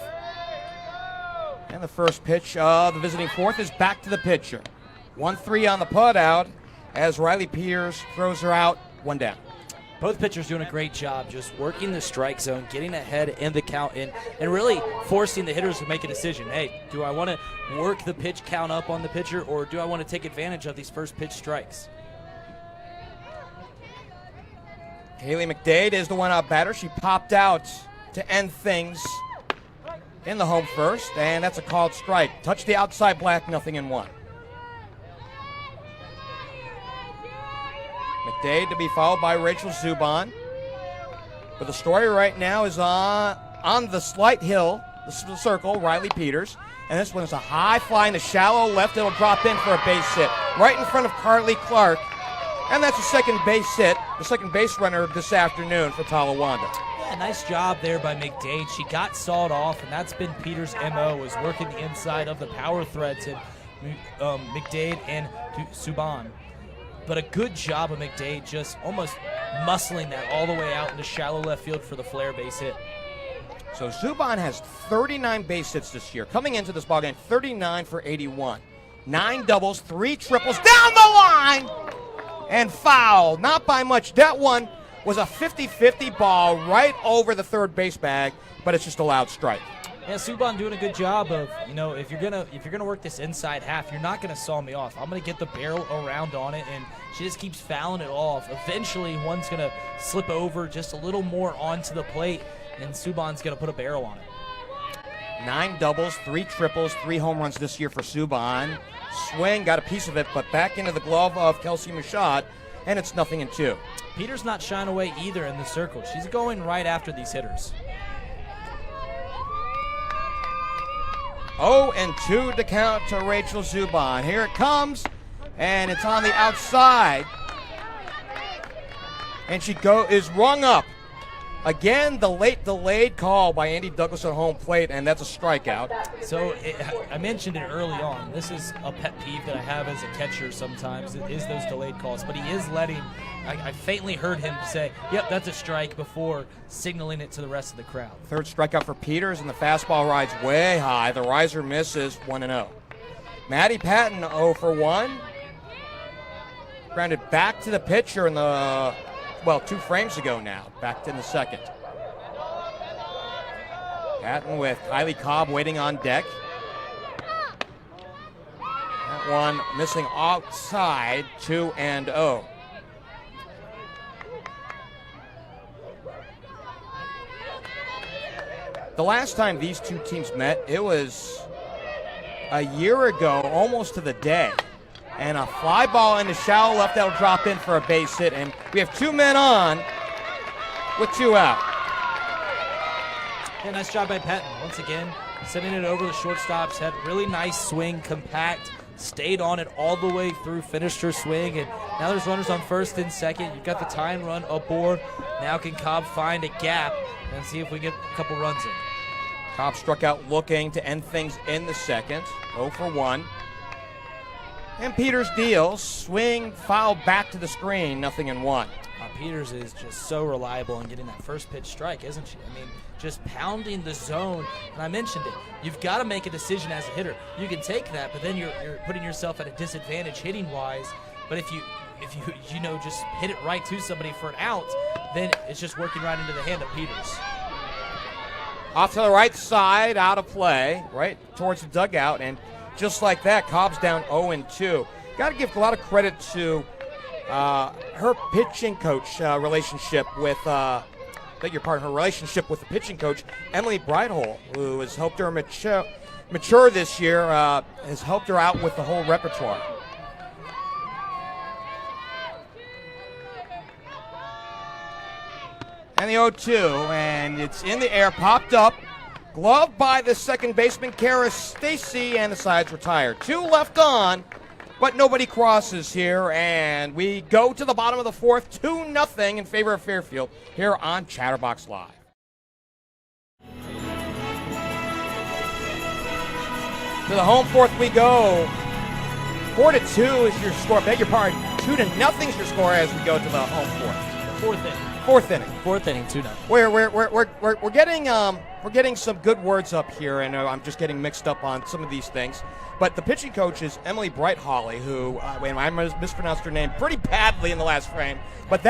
And the first pitch of the visiting fourth is back to the pitcher. 1-3 on the put out as Ryleigh Peters throws her out, 1 down. Both pitchers doing a great job just working the strike zone, getting ahead in the count, and really forcing the hitters to make a decision. Hey, do I want to work the pitch count up on the pitcher, or do I want to take advantage of these first pitch strikes? Haley McDade is the one-out batter. She popped out to end things in the home first, and that's a called strike. Touch the outside black, 0-1. McDade to be followed by Rachel Zuban. But the story right now is on the slight hill, the circle, Ryleigh Peters. And this one is a high fly in the shallow left. It'll drop in for a base hit right in front of Carly Clark. And that's a second base hit, the second base runner this afternoon for Talawanda. Yeah, nice job there by McDade. She got sawed off, and that's been Peters' MO, is working the inside of the power threads in McDade and Zuban. But a good job of McDade just almost muscling that all the way out into shallow left field for the flare base hit. So Zuban has 39 base hits this year. Coming into this ballgame, 39 for 81. 9 doubles, 3 triples, down the line! And foul, not by much. That one was a 50-50 ball right over the third base bag, but it's just a loud strike. Yeah, Zuban doing a good job of, if you're gonna work this inside half, you're not gonna saw me off. I'm gonna get the barrel around on it, and she just keeps fouling it off. Eventually, one's gonna slip over just a little more onto the plate, and Zuban's gonna put a barrel on it. 9 doubles, 3 triples, 3 home runs this year for Zuban. Swing, got a piece of it, but back into the glove of Kelsey Machad, and it's 0-2. Peters not shying away either in the circle. She's going right after these hitters. 0-2 to count to Rachel Zuban. Here it comes, and it's on the outside. And she is rung up. Again, the late delayed call by Andy Douglas at home plate, and that's a strikeout. So I mentioned it early on. This is a pet peeve that I have as a catcher sometimes, is those delayed calls. But he is letting, I faintly heard him say, yep, that's a strike, before signaling it to the rest of the crowd. Third strikeout for Peters, and the fastball rides way high. The riser misses, 1-0. Maddie Patton, 0 for 1. Grounded back to the pitcher in the... 2 frames ago now, back in the second. Patton with Kylie Cobb waiting on deck. That one missing outside, 2-0. The last time these two teams met, it was a year ago, almost to the day. And a fly ball in the shallow left that'll drop in for a base hit. And we have 2 men on with 2 out. Yeah, nice job by Patton. Once again, sending it over the shortstop's head. Really nice swing, compact, stayed on it all the way through, finished her swing. And now there's runners on first and second. You've got the tying run aboard. Now can Cobb find a gap and see if we get a couple runs in. Cobb struck out looking to end things in the second. 0 for 1. And Peters deals. Swing, foul back to the screen. 0-1. Peters is just so reliable in getting that first pitch strike, isn't she? I mean, just pounding the zone. And I mentioned it. You've got to make a decision as a hitter. You can take that, but then you're putting yourself at a disadvantage hitting-wise. But if you just hit it right to somebody for an out, then it's just working right into the hand of Peters. Off to the right side, out of play, right towards the dugout, and just like that, Cobb's down 0-2. Got to give a lot of credit to her pitching coach relationship with her relationship with the pitching coach, Emily Breithole, who has helped her mature this year, has helped her out with the whole repertoire. And the 0-2, and it's in the air, popped up, gloved by the second baseman, Kara Stacy, and the side's retired. 2 left on, but nobody crosses here, and we go to the bottom of the fourth, 2-0 in favor of Fairfield here on Chatterbox Live. To the home fourth we go. 4-2 is your score. Beg your pardon. 2-0 is your score as we go to the home fourth. Fourth inning. Fourth inning. Fourth inning, 2-0. We're getting some good words up here, and I'm just getting mixed up on some of these things. But the pitching coach is Emily Breithole, who I mispronounced her name pretty badly in the last frame. But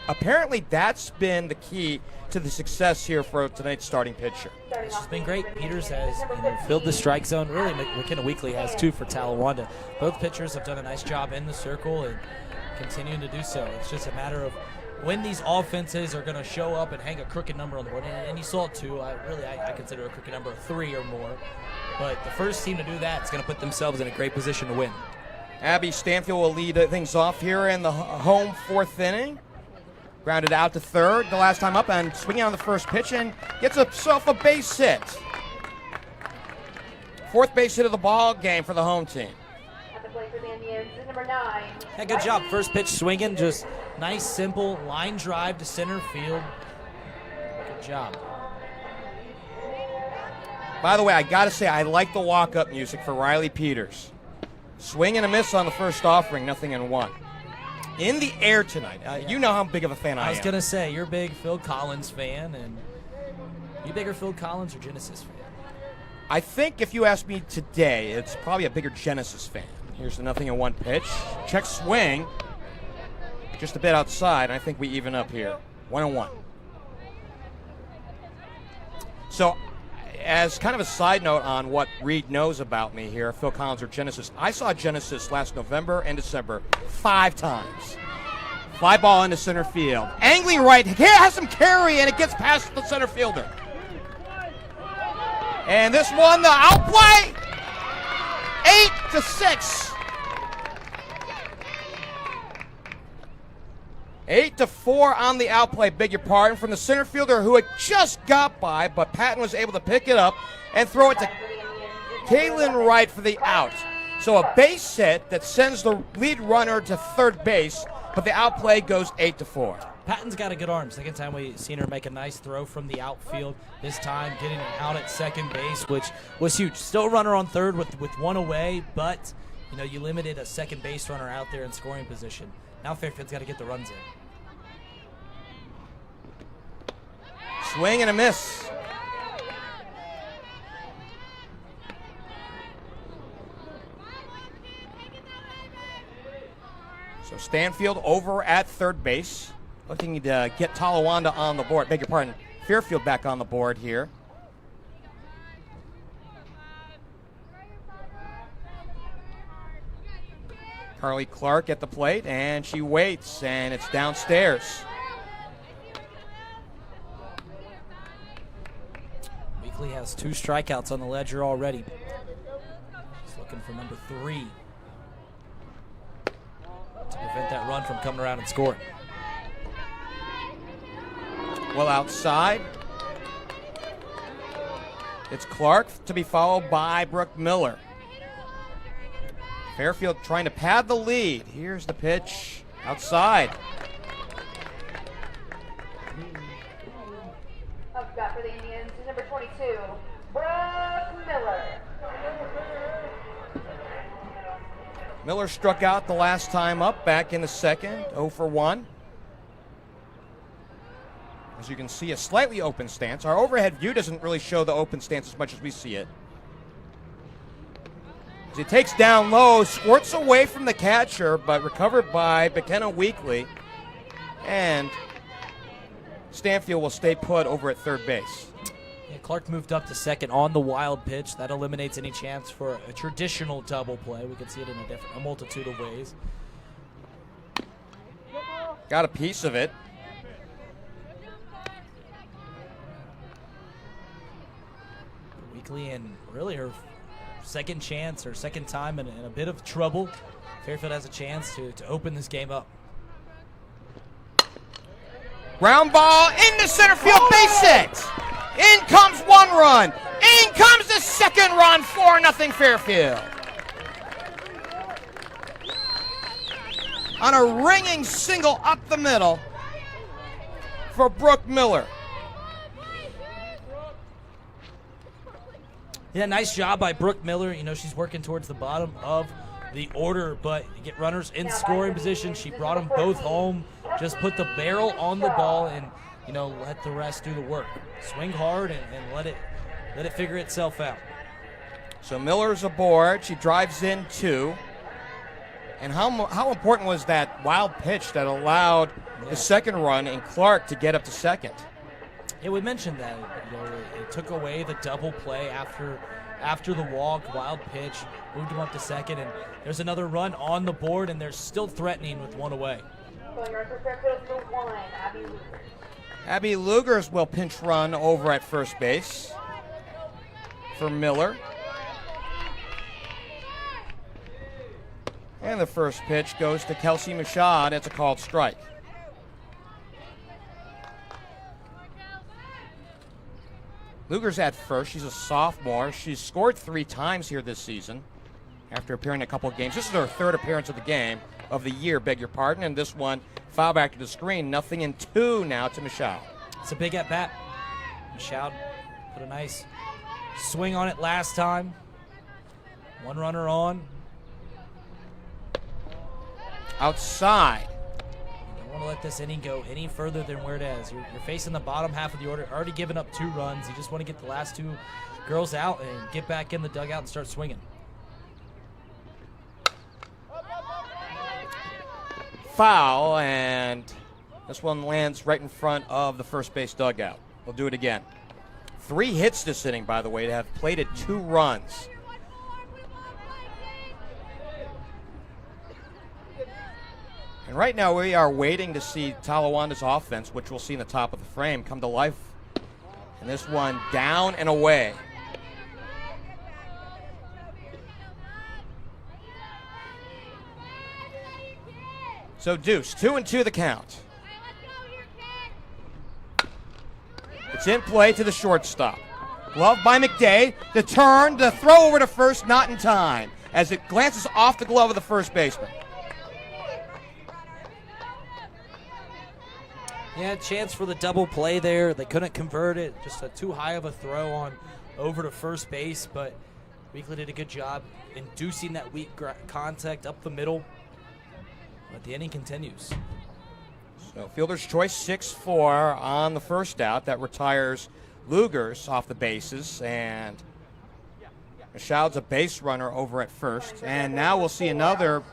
apparently that's been the key to the success here for tonight's starting pitcher. It's been great. Peters has filled the strike zone. Really, McKenna Weekly has 2 for Talawanda. Both pitchers have done a nice job in the circle and continuing to do so. It's just a matter of when these offenses are going to show up and hang a crooked number on the board. And you saw it too. I consider a crooked number of 3 or more. But the first team to do that is going to put themselves in a great position to win. Abby Stanfield will lead things off here in the home fourth inning. Grounded out to third the last time up and swinging on the first pitch and gets himself a base hit. Fourth base hit of the ball game for the home team. At the plate for the Indians is number 9. Yeah, good job. First pitch swinging, just nice, simple line drive to center field. Good job. By the way, I got to say, I like the walk-up music for Ryleigh Peters. Swing and a miss on the first offering, 0-1. In the air tonight. You know how big of a fan I am. I was going to say, you're a big Phil Collins fan, and you bigger Phil Collins or Genesis fan? I think if you ask me today, it's probably a bigger Genesis fan. Here's the 0-1 pitch. Check swing. Just a bit outside, and I think we even up here. 1-1. So, as kind of a side note on what Reid knows about me here, Phil Collins or Genesis, I saw Genesis last November and December 5 times. Fly ball into center field. Angling right, has some carry, and it gets past the center fielder. And this one, the outplay, 8-6. 8-4 on the outplay, beg your pardon, from the center fielder who had just got by, but Patton was able to pick it up and throw it to Kaylin Wright for the out. So a base hit that sends the lead runner to third base, but the outplay goes 8-4. Patton's got a good arm. Second time we've seen her make a nice throw from the outfield. This time getting it out at second base, which was huge. Still a runner on third with 1 away, but you limited a second base runner out there in scoring position. Now Fairfield's got to get the runs in. Swing and a miss. So Stanfield over at third base, looking to get Talawanda on the board. Beg your pardon, Fairfield back on the board here. Carly Clark at the plate, and she waits, and it's downstairs. Weekly has 2 strikeouts on the ledger already. He's looking for number 3 to prevent that run from coming around and scoring. Well outside. It's Clark to be followed by Brooke Miller. Fairfield trying to pad the lead. Here's the pitch outside. Up bat for the Indians Miller. Miller struck out the last time up back in the second, 0 for 1. As you can see, a slightly open stance. Our overhead view doesn't really show the open stance as much as we see it. As he takes down low, squirts away from the catcher, but recovered by McKenna Weekly. And Stanfield will stay put over at third base. Yeah, Clark moved up to second on the wild pitch. That eliminates any chance for a traditional double play. We can see it in a multitude of ways. Got a piece of it. Weekly in really her second chance or second time in a bit of trouble. Fairfield has a chance to open this game up. Ground ball into center field, base hit. In comes one run. In comes the second run, 4-0 Fairfield. On a ringing single up the middle for Brooke Miller. Yeah, nice job by Brooke Miller. You know, she's working towards the bottom of the order, but you get runners in scoring position. She brought them both home, just put the barrel on the ball and, you know, let the rest do the work. Swing hard and let it figure itself out. So Miller's aboard. She drives in 2. And how important was that wild pitch that allowed the second run and Clark to get up to second? Yeah, we mentioned that. You know, it took away the double play after the walk, wild pitch, moved him up to second, and there's another run on the board, and they're still threatening with one away. Going right for Fairfield, number 1, Abby Luger. Abby Lugers will pinch run over at first base for Miller. And the first pitch goes to Kelsey Mashad. It's a called strike. Luger's at first. She's a sophomore. She's scored 3 times here this season after appearing in a couple of games. This is her third appearance of the year, beg your pardon. And this one, foul back to the screen. 0-2 now to Michelle. It's a big at-bat. Michelle put a nice swing on it last time. One runner on. Outside. You don't want to let this inning go any further than where it is. You're facing the bottom half of the order, already giving up 2 runs. You just want to get the last 2 girls out and get back in the dugout and start swinging. Foul, and this one lands right in front of the first base dugout. We'll do it again. 3 hits this inning, by the way, to have plated 2 runs. And right now we are waiting to see Talawanda's offense, which we'll see in the top of the frame, come to life. And this one down and away. So deuce, 2-2 the count. It's in play to the shortstop. Glove by McDay. The turn, the throw over to first, not in time, as it glances off the glove of the first baseman. Yeah, chance for the double play there. They couldn't convert it. Just too high of a throw on over to first base, but Weekly did a good job inducing that weak contact up the middle. But the inning continues. So fielder's choice 6-4 on the first out. That retires Lugers off the bases, and Michelle's a base runner over at first. And now we'll see another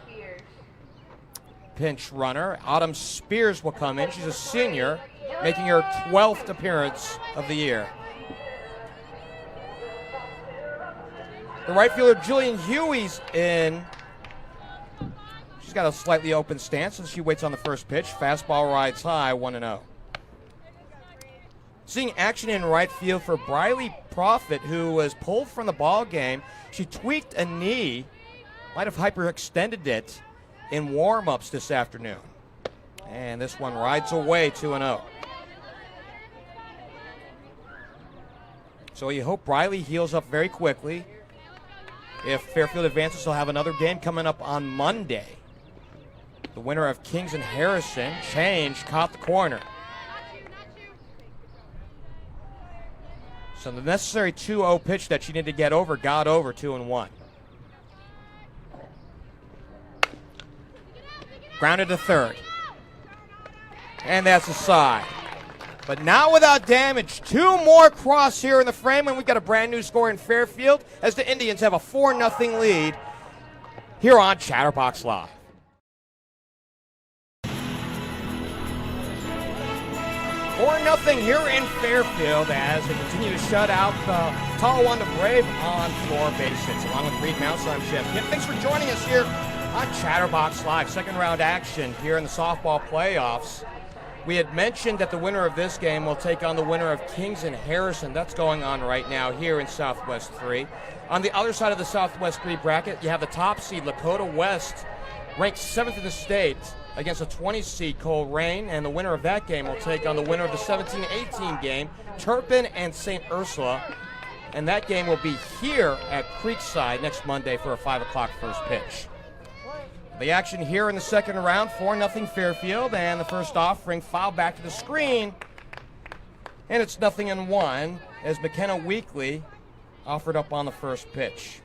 pinch runner. Autumn Spears will come in. She's a senior, making her 12th appearance of the year. The right fielder, Jillian Huey's in. She's got a slightly open stance as she waits on the first pitch. Fastball rides high, 1-0. Seeing action in right field for Ryleigh Prophet, who was pulled from the ball game. She tweaked a knee, might have hyperextended it in warm-ups this afternoon. And this one rides away, 2-0. So you hope Ryleigh heals up very quickly. If Fairfield advances, they'll have another game coming up on Monday. The winner of Kings and Harrison, Change, caught the corner. So the necessary 2-0 pitch that she needed to get over got over 2-1. Grounded to third. And that's a side. But not without damage. 2 more cross here in the frame, and we've got a brand new score in Fairfield as the Indians have a 4-0 lead here on Chatterbox Live. 4-0 here in Fairfield as they continue to shut out the Talawanda Brave on 4 base hits. Along with Reid Mouse, I'm Geoff Kim. Thanks for joining us here on Chatterbox Live. Second round action here in the softball playoffs. We had mentioned that the winner of this game will take on the winner of Kings and Harrison. That's going on right now here in Southwest 3. On the other side of the Southwest 3 bracket, you have the top seed, Lakota West, ranked 7th in the state, against a 20 seed Coleraine, and the winner of that game will take on the winner of the 17-18 game, Turpin and St. Ursula, and that game will be here at Creekside next Monday for a 5 o'clock first pitch. The action here in the second round, 4-0 Fairfield, and the first offering fouled back to the screen, and it's 0-1 as McKenna Weekly offered up on the first pitch.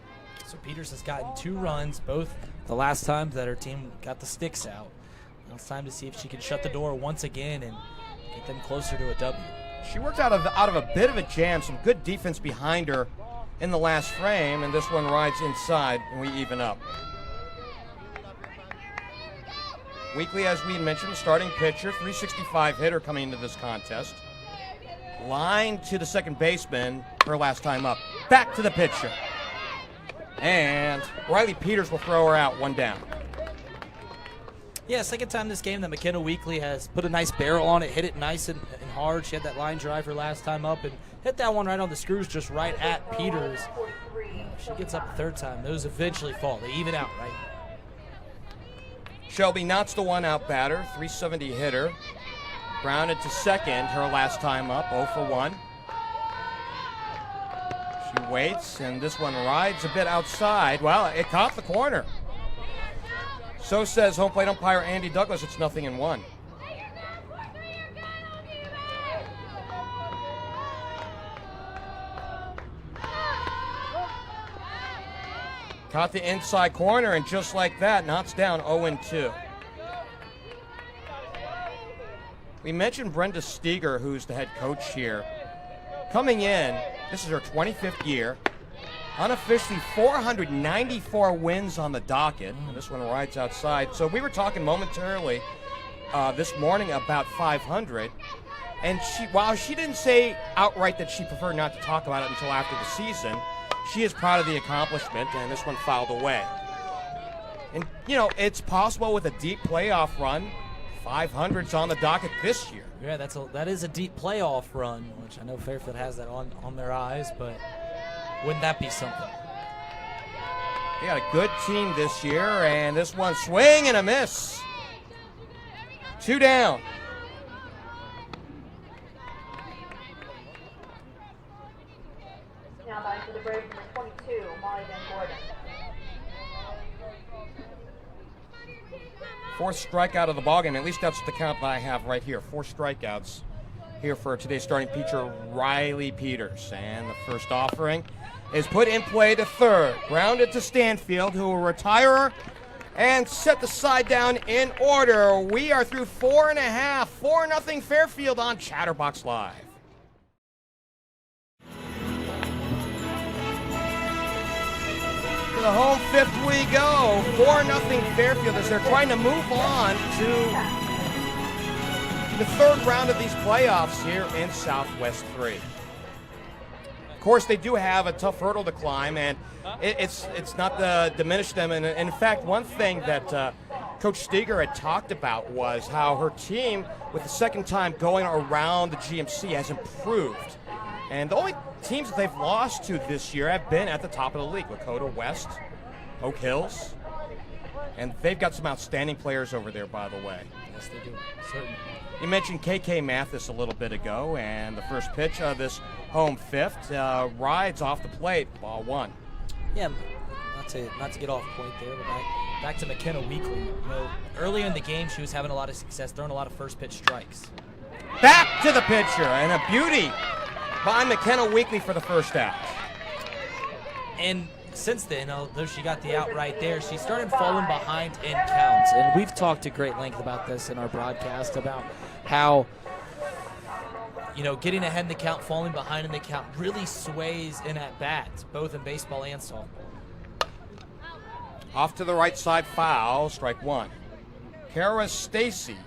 So Peters has gotten 2 runs, both the last times that her team got the sticks out. Now it's time to see if she can shut the door once again and get them closer to a W. She worked out of a bit of a jam, some good defense behind her in the last frame, and this one rides inside and we even up. Weekly, as we mentioned, starting pitcher, 365 hitter coming into this contest. Line to the second baseman, her last time up. Back to the pitcher. And Ryleigh Peters will throw her out, 1 down. Yeah, second time this game that McKenna Weekly has put a nice barrel on it, hit it nice and hard. She had that line drive her last time up and hit that one right on the screws, just right at Peters. If she gets up the third time, those eventually fall. They even out, right? Shelby Knott's the 1-out batter, 370 hitter. Grounded to second, her last time up, 0 for 1. She waits, and this one rides a bit outside. Well, it caught the corner. So says home plate umpire Andy Douglas. It's 0-1. Caught the inside corner, and just like that, Knott's down 0-2. We mentioned Brenda Steger, who's the head coach here. Coming in, this is her 25th year. Unofficially 494 wins on the docket, and this one rides outside. So we were talking momentarily this morning about 500, and while she didn't say outright that she preferred not to talk about it until after the season, she is proud of the accomplishment, and this one fouled away. And, you know, it's possible with a deep playoff run. 500's on the docket this year. Yeah, that is a deep playoff run, which I know Fairfield has that on their eyes, but wouldn't that be something? They got a good team this year, and this one swing and a miss. 2 down. Now back to the Braves, number 22, Molly Van Gordon. 4th strikeout of the ballgame. At least that's the count that I have right here. 4 strikeouts here for today's starting pitcher, Ryleigh Peters. And the first offering is put in play to third. Grounded to Stanfield, who will retire her and set the side down in order. We are through 4.5. 4-0 Fairfield on Chatterbox Live. To the home 5th we go. 4-0 Fairfield as they're trying to move on to the third round of these playoffs here in Southwest 3. Of course, they do have a tough hurdle to climb, and it's not to diminish them. And in fact, one thing that Coach Steger had talked about was how her team, with the second time going around the GMC, has improved. And the only teams that they've lost to this year have been at the top of the league. Lakota West, Oak Hills, and they've got some outstanding players over there, by the way. Yes, they do, certainly. You mentioned KK Mathis a little bit ago, and the first pitch of this home 5th rides off the plate, ball 1. Yeah, not to get off point there, but back to McKenna Weekly. You know, earlier in the game, she was having a lot of success, throwing a lot of first pitch strikes. Back to the pitcher, and a beauty by McKenna Weekly for the first out. And since then, although she got the out right there, she started falling behind in counts. And we've talked at great length about this in our broadcast, about how, getting ahead in the count, falling behind in the count really sways in at bats, both in baseball and softball. Off to the right side, foul, strike one. Kara Stacy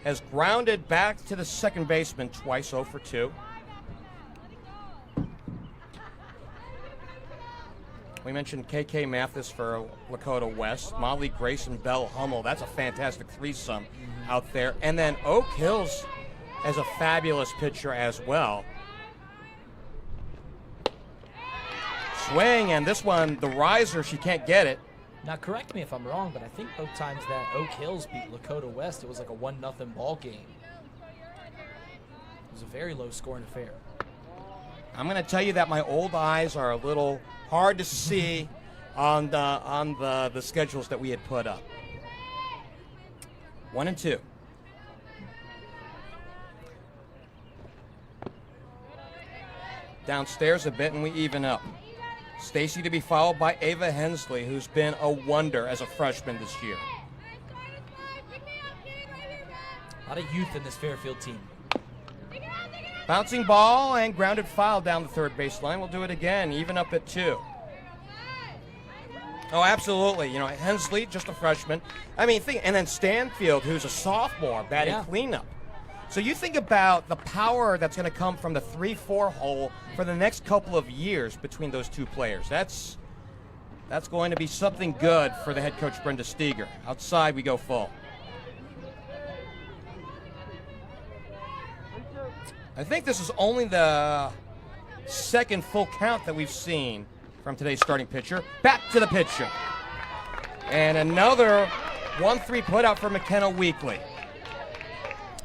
has grounded back to the second baseman twice, 0 for 2. We mentioned KK Mathis for Lakota West, Molly Grace and Belle Hummel. That's a fantastic threesome out there. And then Oak Hills has a fabulous pitcher as well. Swing, and this one, the riser, she can't get it. Now, correct me if I'm wrong, but I think both times that Oak Hills beat Lakota West, it was like a 1-0 ball game. It was a very low-scoring affair. I'm going to tell you that my old eyes are a little hard to see on the schedules that we had put up. 1 and 2. Downstairs a bit, and we even up. Stacy to be followed by Ava Hensley, who's been a wonder as a freshman this year. A lot of youth in this Fairfield team. Bouncing ball and grounded foul down the third baseline. We'll do it again, even up at 2. Oh, absolutely. Hensley, just a freshman. And then Stanfield, who's a sophomore, batting cleanup. So you think about the power that's going to come from the 3-4 hole for the next couple of years between those two players. That's going to be something good for the head coach, Brenda Steger. Outside, we go full. I think this is only the second full count that we've seen from today's starting pitcher. Back to the pitcher. And another 1-3 putout for McKenna Weekly.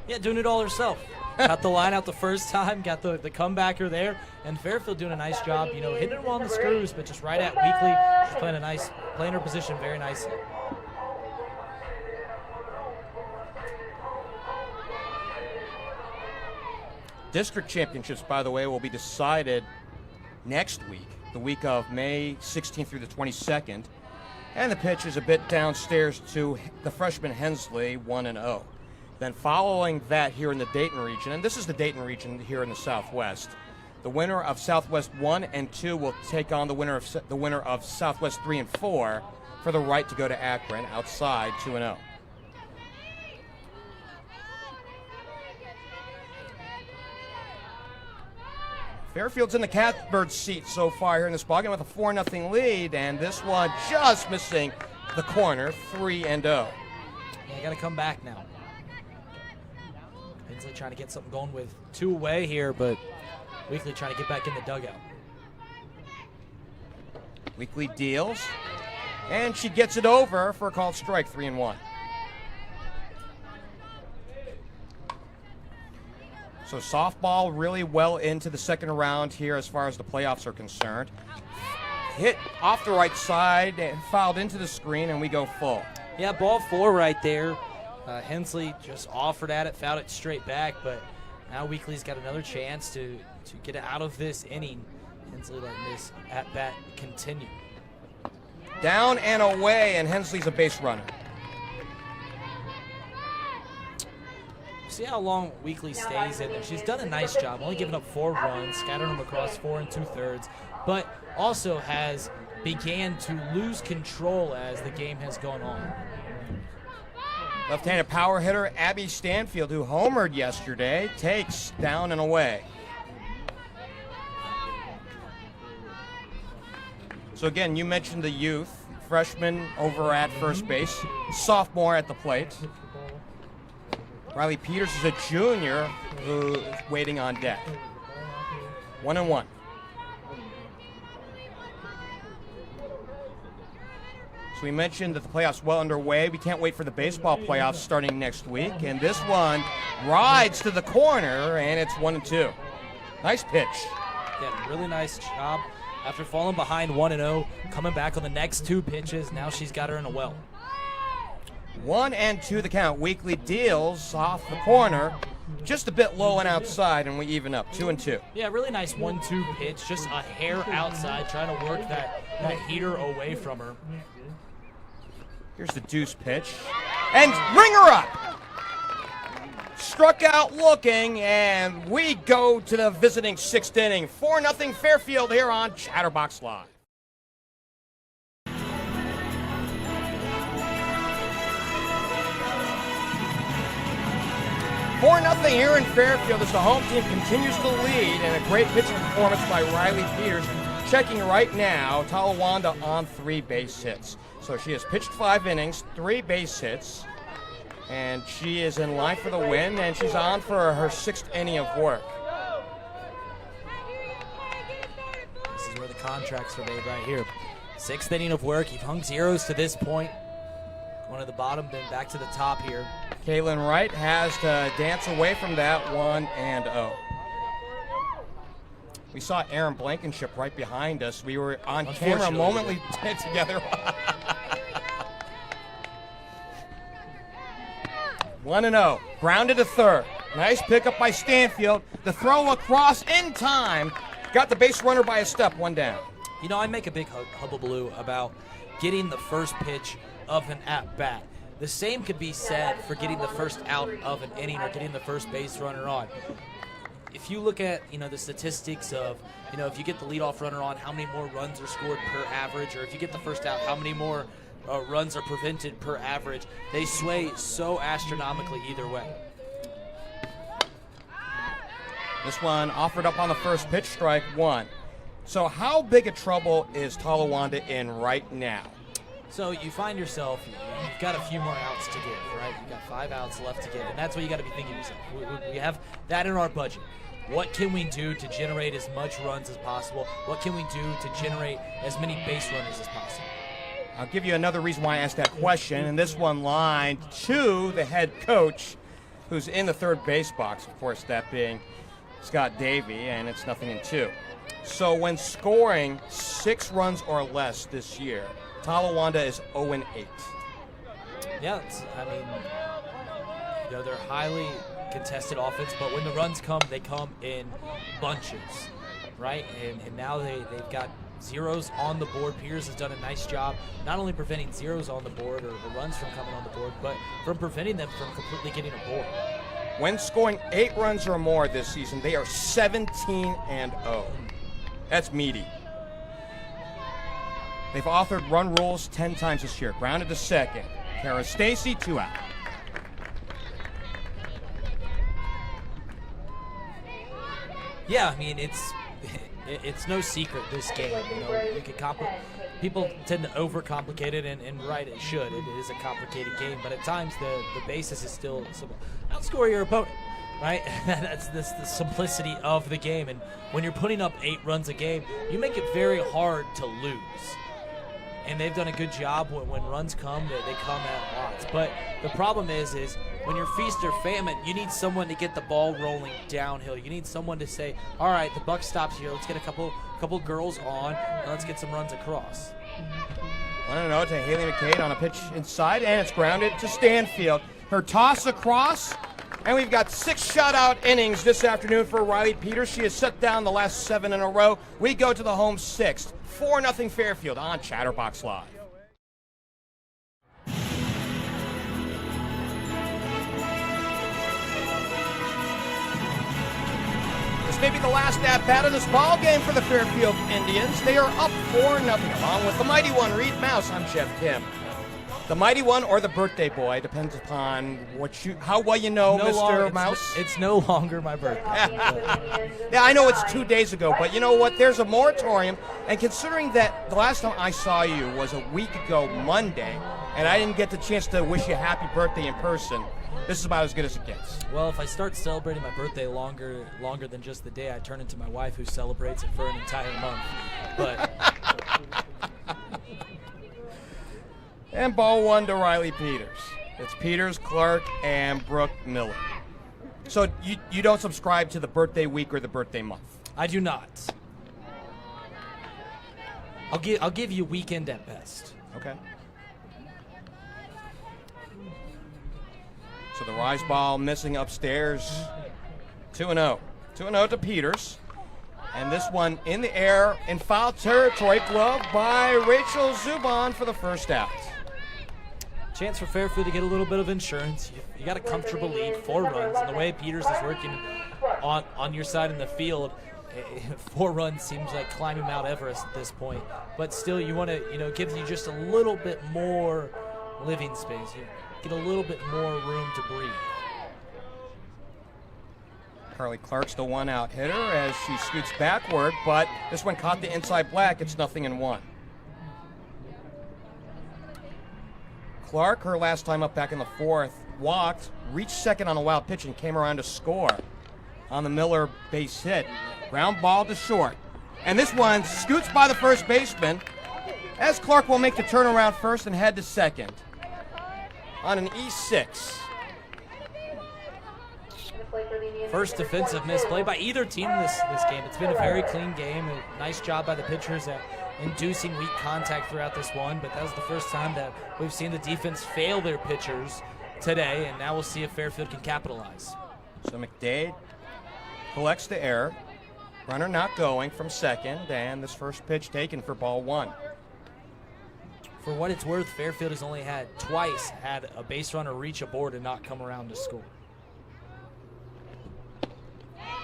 Yeah, doing it all herself. Got the line out the first time, got the comebacker there, and Fairfield doing a nice job, hitting it on the screws, but just right at Weekly. She's playing her position very nicely. District championships, by the way, will be decided next week, the week of May 16th through the 22nd. And the pitch is a bit downstairs to the freshman Hensley, 1-0. Then following that here in the Dayton region, and this is the Dayton region here in the Southwest, the winner of Southwest 1 and 2 will take on the winner of Southwest 3 and 4 for the right to go to Akron, outside 2-0. Fairfield's in the catbird seat so far here in this ballgame with a 4-0 lead, and this one just missing the corner, 3-0. Yeah, got to come back now. Hensley trying to get something going with 2 away here, but Weekly trying to get back in the dugout. Weekly deals, and she gets it over for a called strike, 3-1. So softball really well into the second round here as far as the playoffs are concerned. Hit off the right side and fouled into the screen, and we go full. Yeah, ball 4 right there. Hensley just offered at it, fouled it straight back, but now Weekly's got another chance to get out of this inning. Hensley letting this at-bat continue. Down and away, and Hensley's a base runner. See how long Weekly stays in there. She's done a nice job, only giving up 4 runs, scattered them across 4 2/3, but also has began to lose control as the game has gone on. Left-handed power hitter Abby Stanfield, who homered yesterday, takes down and away. So again, you mentioned the youth, freshman over at first base, sophomore at the plate. Ryleigh Peters is a junior who is waiting on deck. 1-1. So we mentioned that the playoffs well underway. We can't wait for the baseball playoffs starting next week. And this one rides to the corner, and it's 1-2. Nice pitch. Yeah, really nice job. After falling behind 1-0, coming back on the next 2 pitches, now she's got her in a well. 1-2 the count. Weekly deals off the corner, just a bit low and outside, and we even up 2-2. Yeah, really nice 1-2 pitch, just a hair outside, trying to work that heater away from her. Here's the deuce pitch, and ring her up. Struck out looking, and we go to the visiting 6th inning. 4-0 Fairfield here on Chatterbox Live. 4-0 here in Fairfield as the home team continues to lead, and a great pitching performance by Ryleigh Peters. Checking right now, Talawanda on 3 base hits. So she has pitched 5 innings, 3 base hits, and she is in line for the win, and she's on for her 6th inning of work. This is where the contracts are made right here. 6th inning of work. You've hung zeros to this point. One at the bottom, then back to the top here. Kaylin Wright has to dance away from that 1-0. We saw Aaron Blankenship right behind us. We were on camera momently together. 1-0, grounded to third. Nice pickup by Stanfield. The throw across in time. Got the base runner by a step, 1 down. You know, I make a big hubbubaloo about getting the first pitch of an at-bat. The same could be said for getting the first out of an inning or getting the first base runner on. If you look at, the statistics of, if you get the leadoff runner on, how many more runs are scored per average, or if you get the first out, how many more runs are prevented per average, they sway so astronomically either way. This one offered up on the first pitch, strike 1. So how big a trouble is Talawanda in right now? So you find yourself, you've got a few more outs to give, right? You've got 5 outs left to give, and that's what you got to be thinking to yourself. We have that in our budget. What can we do to generate as much runs as possible? What can we do to generate as many base runners as possible? I'll give you another reason why I asked that question, and this one lined to the head coach, who's in the third base box, of course, that being Scott Davey, and it's 0-2. So when scoring 6 runs or less this year, Talawanda is 0-8. Yeah, they're highly contested offense, but when the runs come, they come in bunches, right? And now they've got zeros on the board. Peters has done a nice job not only preventing zeros on the board or runs from coming on the board, but from preventing them from completely getting a board. When scoring 8 runs or more this season, they are 17-0. That's meaty. They've authored run rules 10 times this year. Grounded to second. Kara Stacy, 2 out. Yeah, I mean, it's no secret, this game. You can people tend to overcomplicate it, and right, it should. It is a complicated game, but at times the basis is still simple. Outscore your opponent, right? That's the simplicity of the game, and when you're putting up 8 runs a game, you make it very hard to lose. And they've done a good job when runs come, they come at lots. But the problem is when you're feast or famine, you need someone to get the ball rolling downhill. You need someone to say, all right, the buck stops here. Let's get a couple girls on, and let's get some runs across. 1-0 to Haley McCade on a pitch inside, and it's grounded to Stanfield. Her toss across, and we've got 6 shutout innings this afternoon for Ryleigh Peters. She has shut down the last 7 in a row. We go to the home 6th. 4-0 Fairfield on Chatterbox Live. This may be the last at-bat of this ball game for the Fairfield Indians. They are up 4-0 along with the mighty one, Reid Mouse. I'm Geoff Kim. The mighty one or the birthday boy depends upon how well you know Mr. Mouse. It's no longer my birthday. Yeah, I know it's 2 days ago, but you know what? There's a moratorium, and considering that the last time I saw you was a week ago Monday, and I didn't get the chance to wish you a happy birthday in person, this is about as good as it gets. Well, if I start celebrating my birthday longer than just the day, I turn into my wife who celebrates it for an entire month. But and ball 1 to Ryleigh Peters. It's Peters, Clark, and Brooke Miller. So you don't subscribe to the birthday week or the birthday month? I do not. I'll give you weekend at best. Okay. So the rise ball missing upstairs. 2-0. 2-0 to Peters. And this one in the air in foul territory, gloved by Rachel Zuban for the first out. Chance for Fairfield to get a little bit of insurance. You got a comfortable lead, 4 runs, and the way Peters is working on your side in the field, 4 runs seems like climbing Mount Everest at this point. But still, you want to, give you just a little bit more living space. You get a little bit more room to breathe. Carly Clark's the one-out hitter as she scoots backward, but this one caught the inside black. It's 0-1. Clark, her last time up back in the 4th, walked, reached second on a wild pitch, and came around to score on the Miller base hit. Ground ball to short. And this one scoots by the first baseman as Clark will make the turnaround first and head to second on an E6. First defensive misplay by either team this game. It's been a very clean game. A nice job by the pitchers at inducing weak contact throughout this one, but that was the first time that we've seen the defense fail their pitchers today, and now we'll see if Fairfield can capitalize. So McDade collects the error. Runner not going from second, and this first pitch taken for ball 1. For what it's worth, Fairfield has only twice had a base runner reach a board and not come around to score.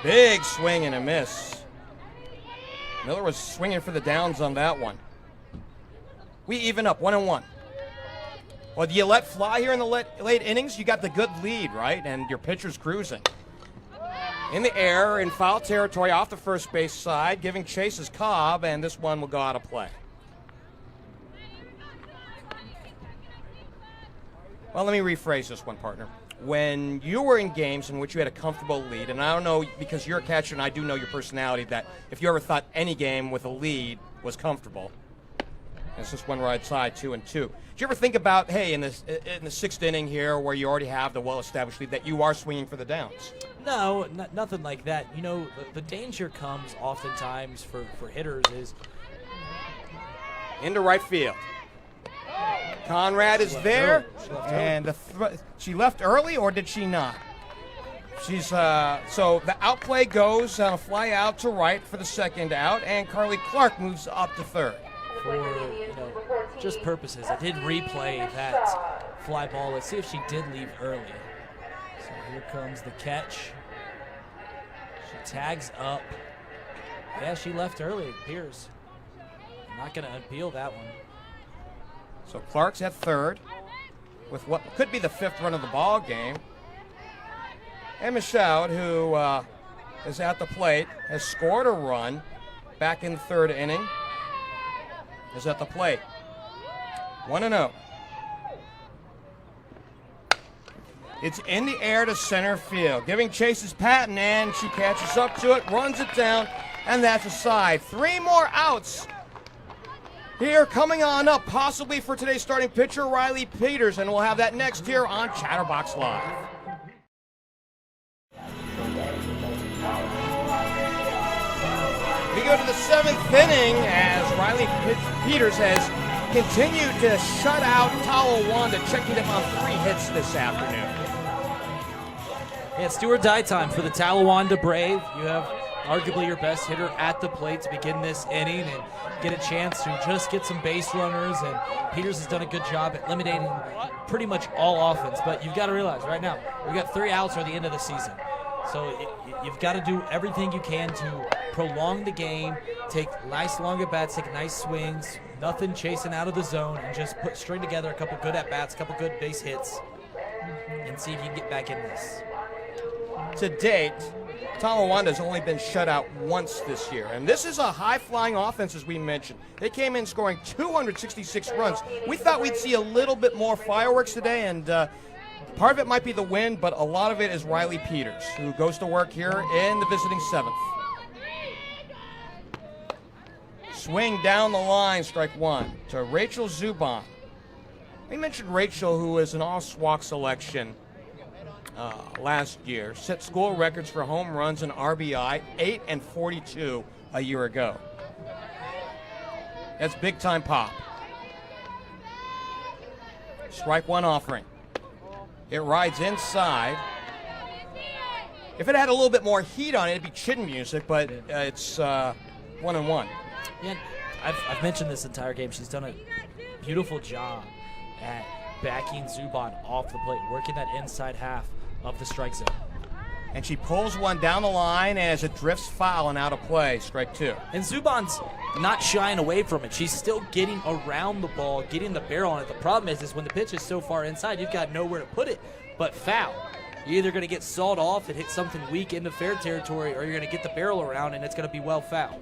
Big swing and a miss. Miller was swinging for the downs on that one. We even up 1-1. Well, do you let fly here in the late innings? You got the good lead, right? And your pitcher's cruising. In the air, in foul territory, off the first base side, giving chase is Cobb, and this one will go out of play. Well, let me rephrase this one, partner. When you were in games in which you had a comfortable lead, and I don't know, because you're a catcher and I do know your personality, that if you ever thought any game with a lead was comfortable, it's just one right side, 2-2. Did you ever think about, hey, in the 6th inning here where you already have the well-established lead, that you are swinging for the downs? No, nothing like that. The danger comes oftentimes for hitters is into right field. Conrad is there, and she left early, or did she not? She's so the outplay goes on a fly out to right for the second out, and Carly Clark moves up to third. For just purposes, I did replay that fly ball. Let's see if she did leave early. So here comes the catch. She tags up. Yeah, she left early, it appears. I'm not going to appeal that one. So Clark's at third with what could be the 5th run of the ball game. And Michaud, who is at the plate, has scored a run back in the 3rd inning, is at the plate. 1-0. It's in the air to center field. Giving chase is Patton, and she catches up to it, runs it down, and that's a side. 3 more outs here coming on up, possibly for today's starting pitcher, Ryleigh Peters, and we'll have that next here on Chatterbox Live. We go to the 7th inning as Ryleigh Peters has continued to shut out Talawanda, checking them on 3 hits this afternoon. Yeah, it's do or die time for the Talawanda Brave. You have arguably your best hitter at the plate to begin this inning and get a chance to just get some base runners, and Peters has done a good job at eliminating pretty much all offense. But you've got to realize right now, we've got 3 outs for the end of the season. So you've got to do everything you can to prolong the game, take nice long at-bats, take nice swings, nothing chasing out of the zone, and just string together a couple good at-bats, a couple good base hits, and see if you can get back in this. To date, Talawanda has only been shut out once this year, and this is a high-flying offense, as we mentioned. They came in scoring 266 runs. We thought we'd see a little bit more fireworks today, and part of it might be the wind, but a lot of it is Ryleigh Peters, who goes to work here in the visiting 7th. Swing down the line, strike 1 to Rachel Zuban. We mentioned Rachel, who is an all-SWAC selection last year, set school records for home runs and RBI, 8 and 42 a year ago. That's big-time pop. Strike 1 offering. It rides inside. if it had a little bit more heat on it, it'd be chin music, but it's 1-1. Yeah, I've mentioned this entire game. She's done a beautiful job at backing Zuban off the plate, working that inside half of the strike zone. And she pulls one down the line as it drifts foul and out of play, strike 2. And Zuban's not shying away from it. She's still getting around the ball, getting the barrel on it. The problem is when the pitch is so far inside, you've got nowhere to put it but foul. You're either going to get sawed off and hit something weak into fair territory, or you're going to get the barrel around and it's going to be well foul.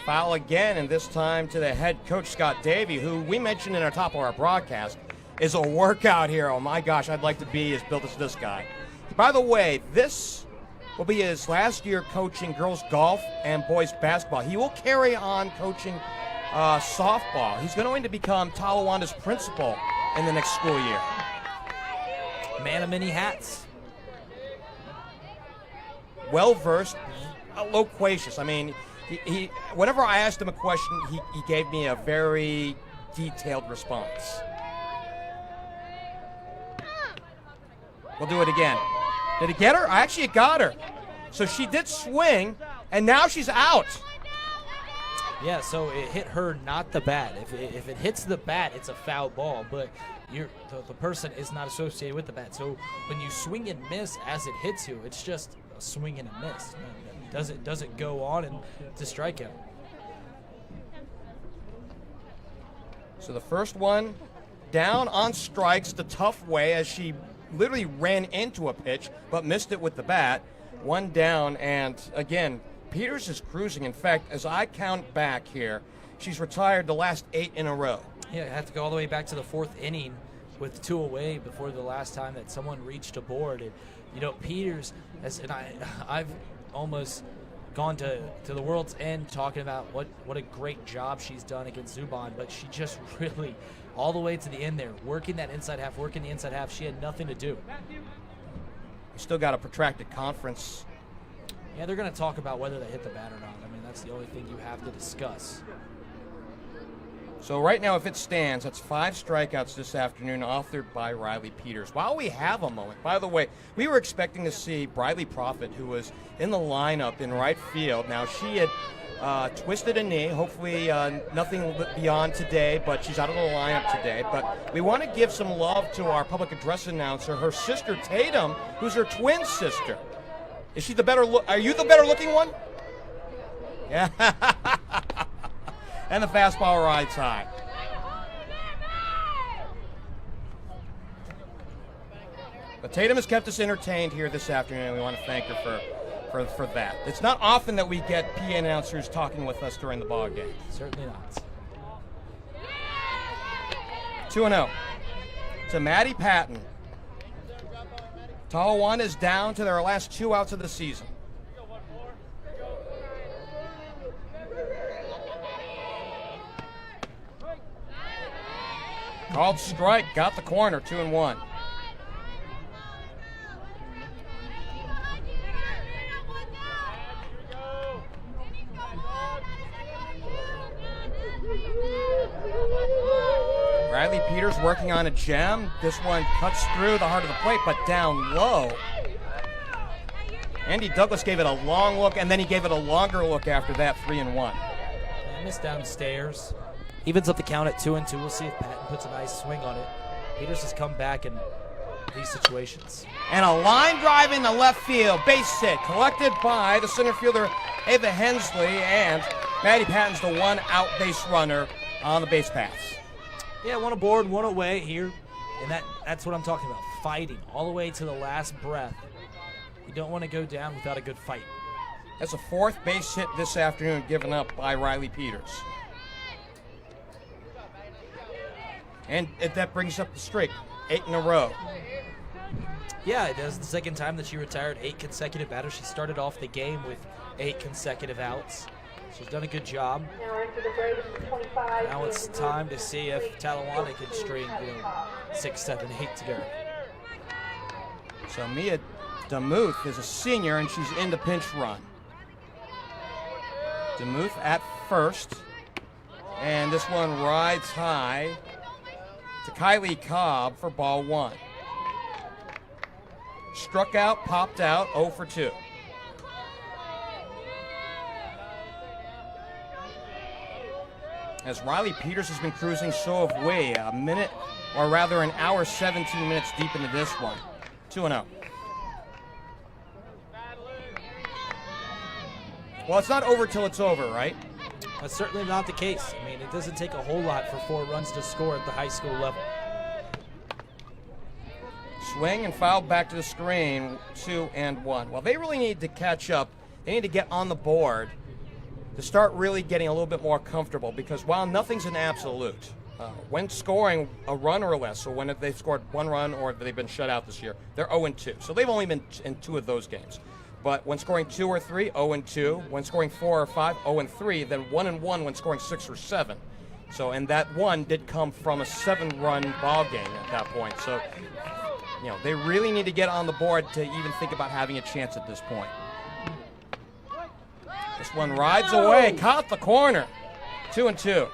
Foul again, and this time to the head coach, Scott Davey, who we mentioned in our top of our broadcast is a workout hero. My gosh, I'd like to be as built as this guy. By the way, this will be his last year coaching girls golf and boys basketball. He will carry on coaching softball. He's going to become Talawanda's principal in the next school year. Man of many hats. Well-versed, loquacious. I mean, he whenever I asked him a question, he gave me a very detailed response. We'll do it again. Did it get her? Actually, it got her. So she did swing, and now she's out. Yeah, so it hit her, not the bat. If it hits the bat, it's a foul ball, but the person is not associated with the bat. So when you swing and miss as it hits you, it's just a swing and a miss. Doesn't go on and to strikeout. So the first one down on strikes the tough way as she literally ran into a pitch but missed it with the bat. One down, and again, Peters is cruising. In fact, as I count back here, she's retired the last 8 in a row. Yeah, I have to go all the way back to the 4th inning with 2 away before the last time that someone reached a board. And Peters, I've almost gone to the world's end talking about what a great job she's done against Zuban, but she just really, all the way to the end there, working the inside half, she had nothing to do. Still got a protracted conference. Yeah, they're going to talk about whether they hit the bat or not. I mean, that's the only thing you have to discuss. So right now, if it stands, that's 5 strikeouts this afternoon, authored by Ryleigh Peters. While we have a moment, by the way, we were expecting to see Briley Prophet, who was in the lineup in right field. Now, she had twisted a knee, hopefully nothing beyond today, but she's out of the lineup today. But we want to give some love to our public address announcer, her sister Tatum, who's her twin sister. Is she the better are you the better looking one? Yeah. And the fastball rides high. But Tatum has kept us entertained here this afternoon, and we want to thank her for that. It's not often that we get PA announcers talking with us during the ball game. Certainly not. 2-0 to Maddie Patton. Talawanda is down to their last 2 outs of the season. Called strike, got the corner, 2-1. Ryleigh Peters working on a gem. This one cuts through the heart of the plate, but down low. Andy Douglas gave it a long look, and then he gave it a longer look after that, 3-1. Missed downstairs. Evens up the count at 2-2. We'll see if Patton puts a nice swing on it. Peters has come back in these situations. And a line drive in the left field. Base hit collected by the center fielder, Ava Hensley, and Maddie Patton's the 1 out base runner on the base pass. Yeah, 1 aboard, 1 away here. And that's what I'm talking about, fighting all the way to the last breath. You don't want to go down without a good fight. That's a 4th base hit this afternoon given up by Ryleigh Peters. And that brings up the streak, 8 in a row. Yeah, it is the second time that she retired 8 consecutive batters. She started off the game with 8 consecutive outs. She's done a good job. Now it's time to see if Talawanda can string 6, 7, 8 together. So Mia DeMuth is a senior, and she's in the pinch run. DeMuth at first, and this one rides high to Kylie Cobb for ball 1. Struck out, popped out, 0 for 2. As Ryleigh Peters has been cruising so of way, a minute, or rather an hour, 17 minutes deep into this one. 2-0. Well, it's not over till it's over, right? That's certainly not the case. I mean, it doesn't take a whole lot for 4 runs to score at the high school level. Swing and foul back to the screen, 2-1. Well, they really need to catch up. They need to get on the board to start really getting a little bit more comfortable, because while nothing's an absolute, when scoring a run or less, or when they've scored 1 run or they've been shut out this year, they're 0-2. So they've only been in 2 of those games. But when scoring 2 or 3, 0-2. When scoring 4 or 5, 0-3. Then 1-1 when scoring 6 or 7. So, and that 1 did come from a 7-run ball game at that point. So, you know, they really need to get on the board to even think about having a chance at this point. This one rides away, caught the corner, 2-2.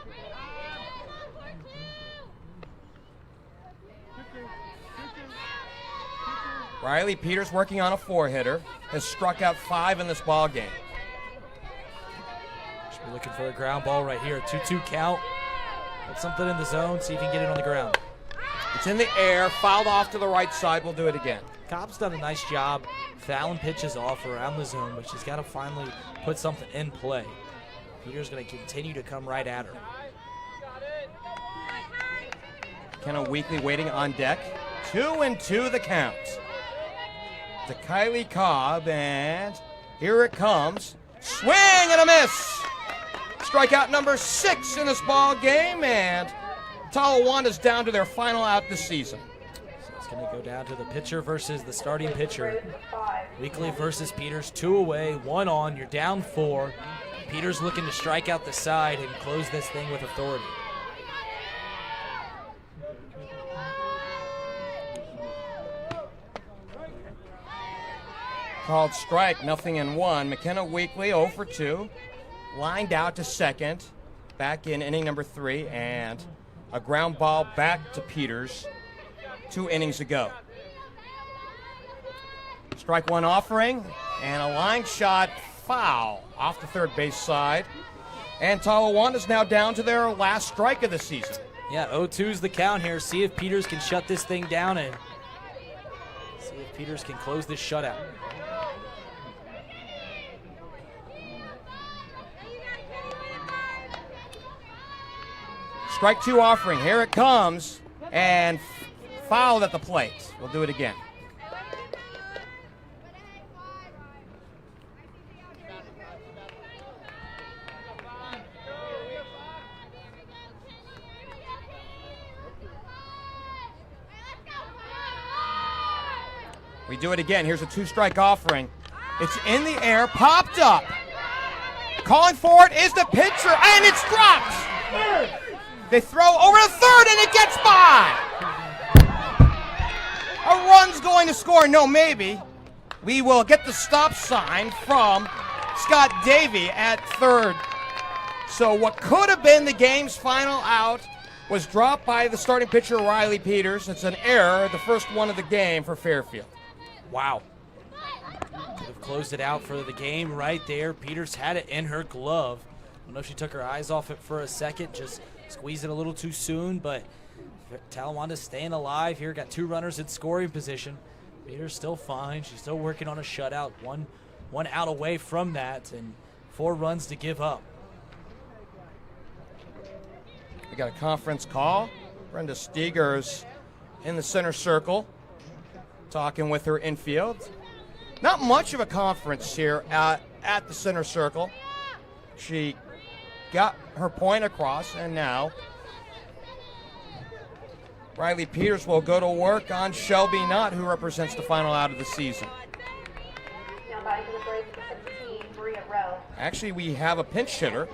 Ryleigh Peters working on a 4-hitter, has struck out 5 in this ball game. Should be looking for a ground ball right here, 2-2 count. Put something in the zone, see if you can get it on the ground. It's in the air, fouled off to the right side. We'll do it again. Cobb's done a nice job fouling pitches off around the zone, but she's got to finally put something in play. Peters going to continue to come right at her. Kenna Weekly waiting on deck. 2-2 the count. To Kylie Cobb, and here it comes. Swing and a miss. Strikeout number 6 in this ball game, and Talawanda's down to their final out this season. So it's going to go down to the pitcher versus the starting pitcher. Weekly versus Peters, 2 away, 1 on. You're down 4. Peters looking to strike out the side and close this thing with authority. Called strike, 0-1. McKenna Weekly 0 for 2. Lined out to second. Back in inning number 3, and a ground ball back to Peters 2 innings ago. Strike 1 offering, and a line shot foul off the third base side. And Talawanda's now down to their last strike of the season. Yeah, 0-2's the count here. See if Peters can shut this thing down and see if Peters can close this shutout. Strike 2 offering, here it comes, and fouled at the plate. We'll do it again. We do it again. Here's a 2-strike offering. It's in the air, popped up. Calling for it is the pitcher, and it's dropped. They throw over to third, and it gets by. A run's going to score. No, maybe. We will get the stop sign from Scott Davey at third. So what could have been the game's final out was dropped by the starting pitcher, Ryleigh Peters. It's an error, the first one of the game for Fairfield. Wow. Could have closed it out for the game right there. Peters had it in her glove. I don't know if she took her eyes off it for a second, just squeezed it a little too soon, but Talawanda's staying alive here. Got 2 runners in scoring position. Peters still fine. She's still working on a shutout. One out away from that, and 4 runs to give up. We got a conference call. Brenda Steger's in the center circle, talking with her infield. Not much of a conference here at the center circle. She got her point across, and now Ryleigh Peters will go to work on Shelby Knott, who represents the final out of the season. Now batting for the Braves, number 17, Maria Rowe. Actually, we have a pinch hitter.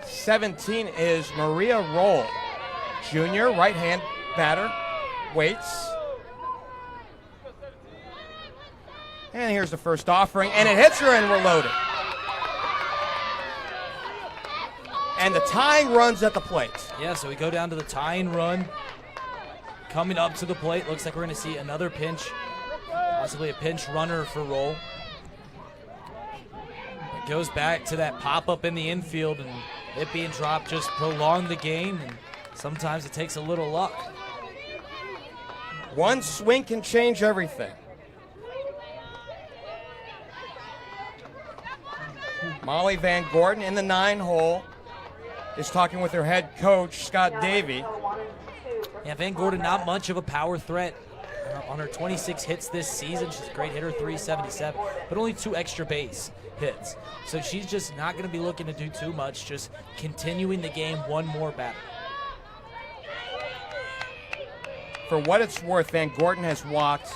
17 is Maria Roll, junior, right-hand batter, waits. And here's the first offering, and it hits her, and we're loaded. And the tying run's at the plate. Yeah, so we go down to the tying run. Coming up to the plate, looks like we're going to see another pinch possibly a pinch runner for roll. It goes back to that pop-up in the infield, and it being dropped just prolonged the game, and sometimes it takes a little luck. One swing can change everything. Molly Van Gordon in the 9-hole is talking with her head coach, Scott Davey. Yeah, Van Gordon, not much of a power threat on her 26 hits this season. She's a great hitter, 377, but only 2 extra base hits. So she's just not going to be looking to do too much, just continuing the game one more batter. For what it's worth, Van Gordon has walked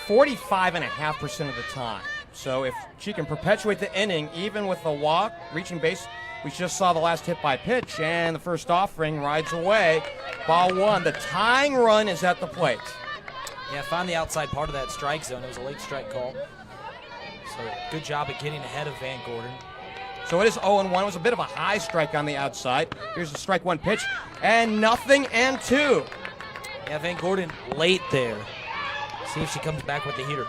45.5% of the time. So if she can perpetuate the inning, even with a walk, reaching base, we just saw the last hit by pitch, and the first offering rides away. Ball 1. The tying run is at the plate. Yeah, found the outside part of that strike zone. It was a late strike call. So good job of getting ahead of Van Gordon. So it is 0-1. It was a bit of a high strike on the outside. Here's the strike 1 pitch, and nothing and 2. Yeah, Van Gordon late there. See if she comes back with the heater.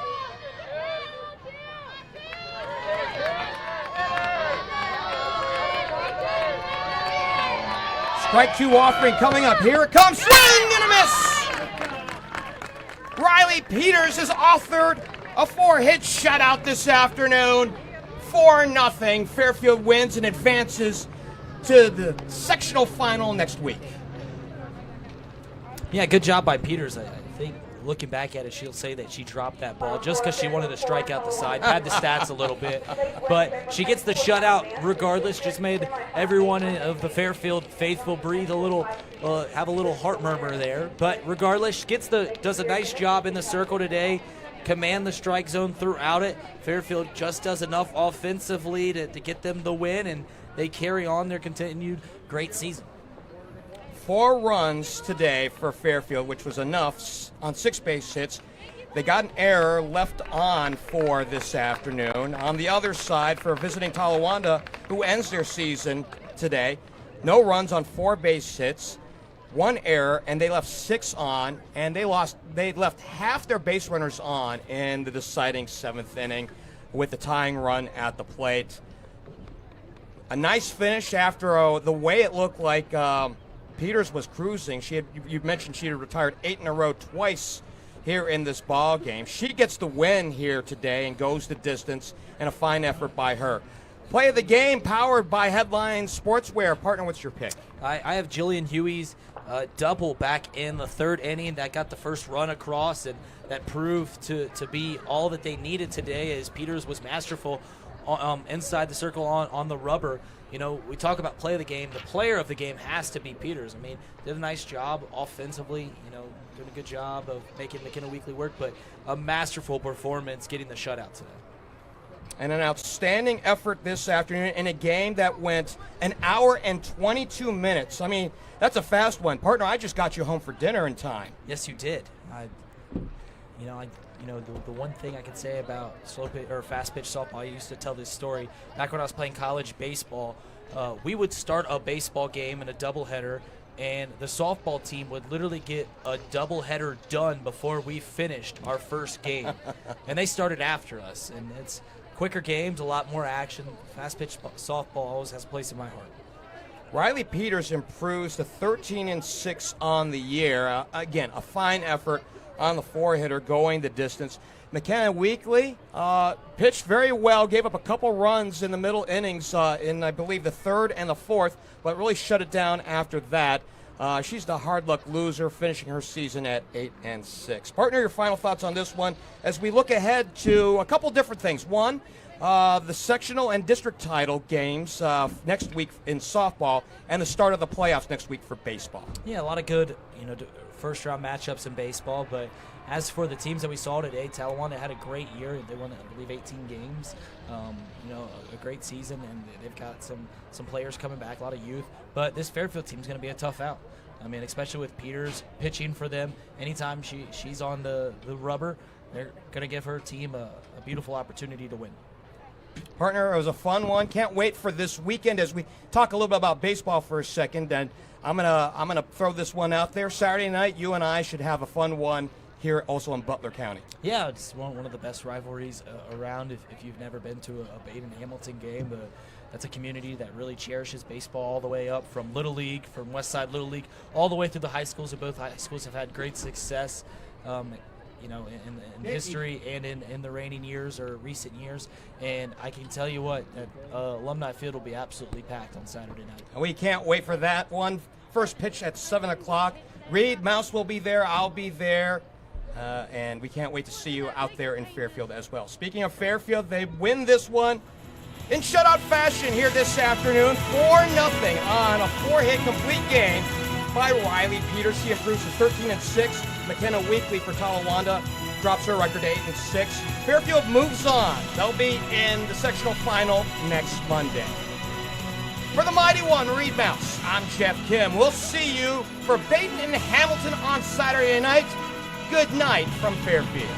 Strike 2 offering coming up. Here it comes. Swing and a miss. Ryleigh Peters has authored a 4-hit shutout this afternoon. 4-0. Fairfield wins and advances to the sectional final next week. Yeah, good job by Peters. I think looking back at it, she'll say that she dropped that ball just because she wanted to strike out the side. Had the stats a little bit. But she gets the shutout regardless. Just made everyone of the Fairfield faithful breathe a little, have a little heart murmur there. But regardless, she does a nice job in the circle today. Command the strike zone throughout it. Fairfield just does enough offensively to get them the win, and they carry on their continued great season. 4 runs today for Fairfield, which was enough on 6 base hits. They got an error left on for this afternoon. On the other side, for visiting Talawanda, who ends their season today, no runs on 4 base hits, 1 error, and they left 6 on, and they left half their base runners on in the deciding 7th inning with the tying run at the plate. A nice finish after the way it looked like Peters was cruising. You mentioned she had retired 8 in a row twice here in this ball game. She gets the win here today and goes the distance, and a fine effort by her. Play of the game powered by Headline Sportswear. Partner, what's your pick? I have Jillian Huey's double back in the 3rd inning that got the first run across, and that proved to be all that they needed today, as Peters was masterful inside the circle on the rubber. You know, we talk about play of the game. The player of the game has to be Peters. I mean, did a nice job offensively, you know, doing a good job of making McKenna Weekly work, but a masterful performance getting the shutout today. And an outstanding effort this afternoon in a game that went 1 hour and 22 minutes. I mean, that's a fast one. Partner, I just got you home for dinner in time. Yes, you did. The one thing I can say about slow pitch or fast pitch softball, I used to tell this story back when I was playing college baseball. We would start a baseball game in a doubleheader, and the softball team would literally get a doubleheader done before we finished our first game, and they started after us. And it's quicker games, a lot more action. Fast pitch softball always has a place in my heart. Ryleigh Peters improves to 13-6 on the year. Again, a fine effort on the 4-hitter going the distance. McKenna Weekly pitched very well, gave up a couple runs in the middle innings in, I believe, the 3rd and the 4th, but really shut it down after that. She's the hard luck loser, finishing her season at 8-6. Partner, your final thoughts on this one as we look ahead to a couple different things. One, the sectional and district title games next week in softball, and the start of the playoffs next week for baseball. Yeah, a lot of good, first-round matchups in baseball. But as for the teams that we saw today, Talawanda had a great year. They won, I believe, 18 games. A great season, and they've got some players coming back, a lot of youth. But this Fairfield team is going to be a tough out. I mean, especially with Peters pitching for them. Anytime she's on the rubber, they're going to give her team a beautiful opportunity to win. Partner, it was a fun one. Can't wait for this weekend as we talk a little bit about baseball for a second. And I'm gonna throw this one out there. Saturday night, you and I should have a fun one here also in Butler County. Yeah, it's one of the best rivalries around. If you've never been to a Baden-Hamilton game, that's a community that really cherishes baseball all the way up from Little League, from Westside Little League, all the way through the high schools. And both high schools have had great success, in history and in the reigning years or recent years. And I can tell you what, that Alumni Field will be absolutely packed on Saturday night. And we can't wait for that one. First pitch at 7 o'clock. Reid, Mouse will be there. I'll be there. And we can't wait to see you out there in Fairfield as well. Speaking of Fairfield, they win this one in shutout fashion here this afternoon, 4-0 on a 4-hit complete game by Ryleigh Peters. She improves to 13-6. McKenna Weekly for Talawanda drops her record to 8-6. Fairfield moves on. They'll be in the sectional final next Monday. For the Mighty One, Reid Mouse, I'm Geoff Kim. We'll see you for Baden and Hamilton on Saturday night. Good night from Fairfield.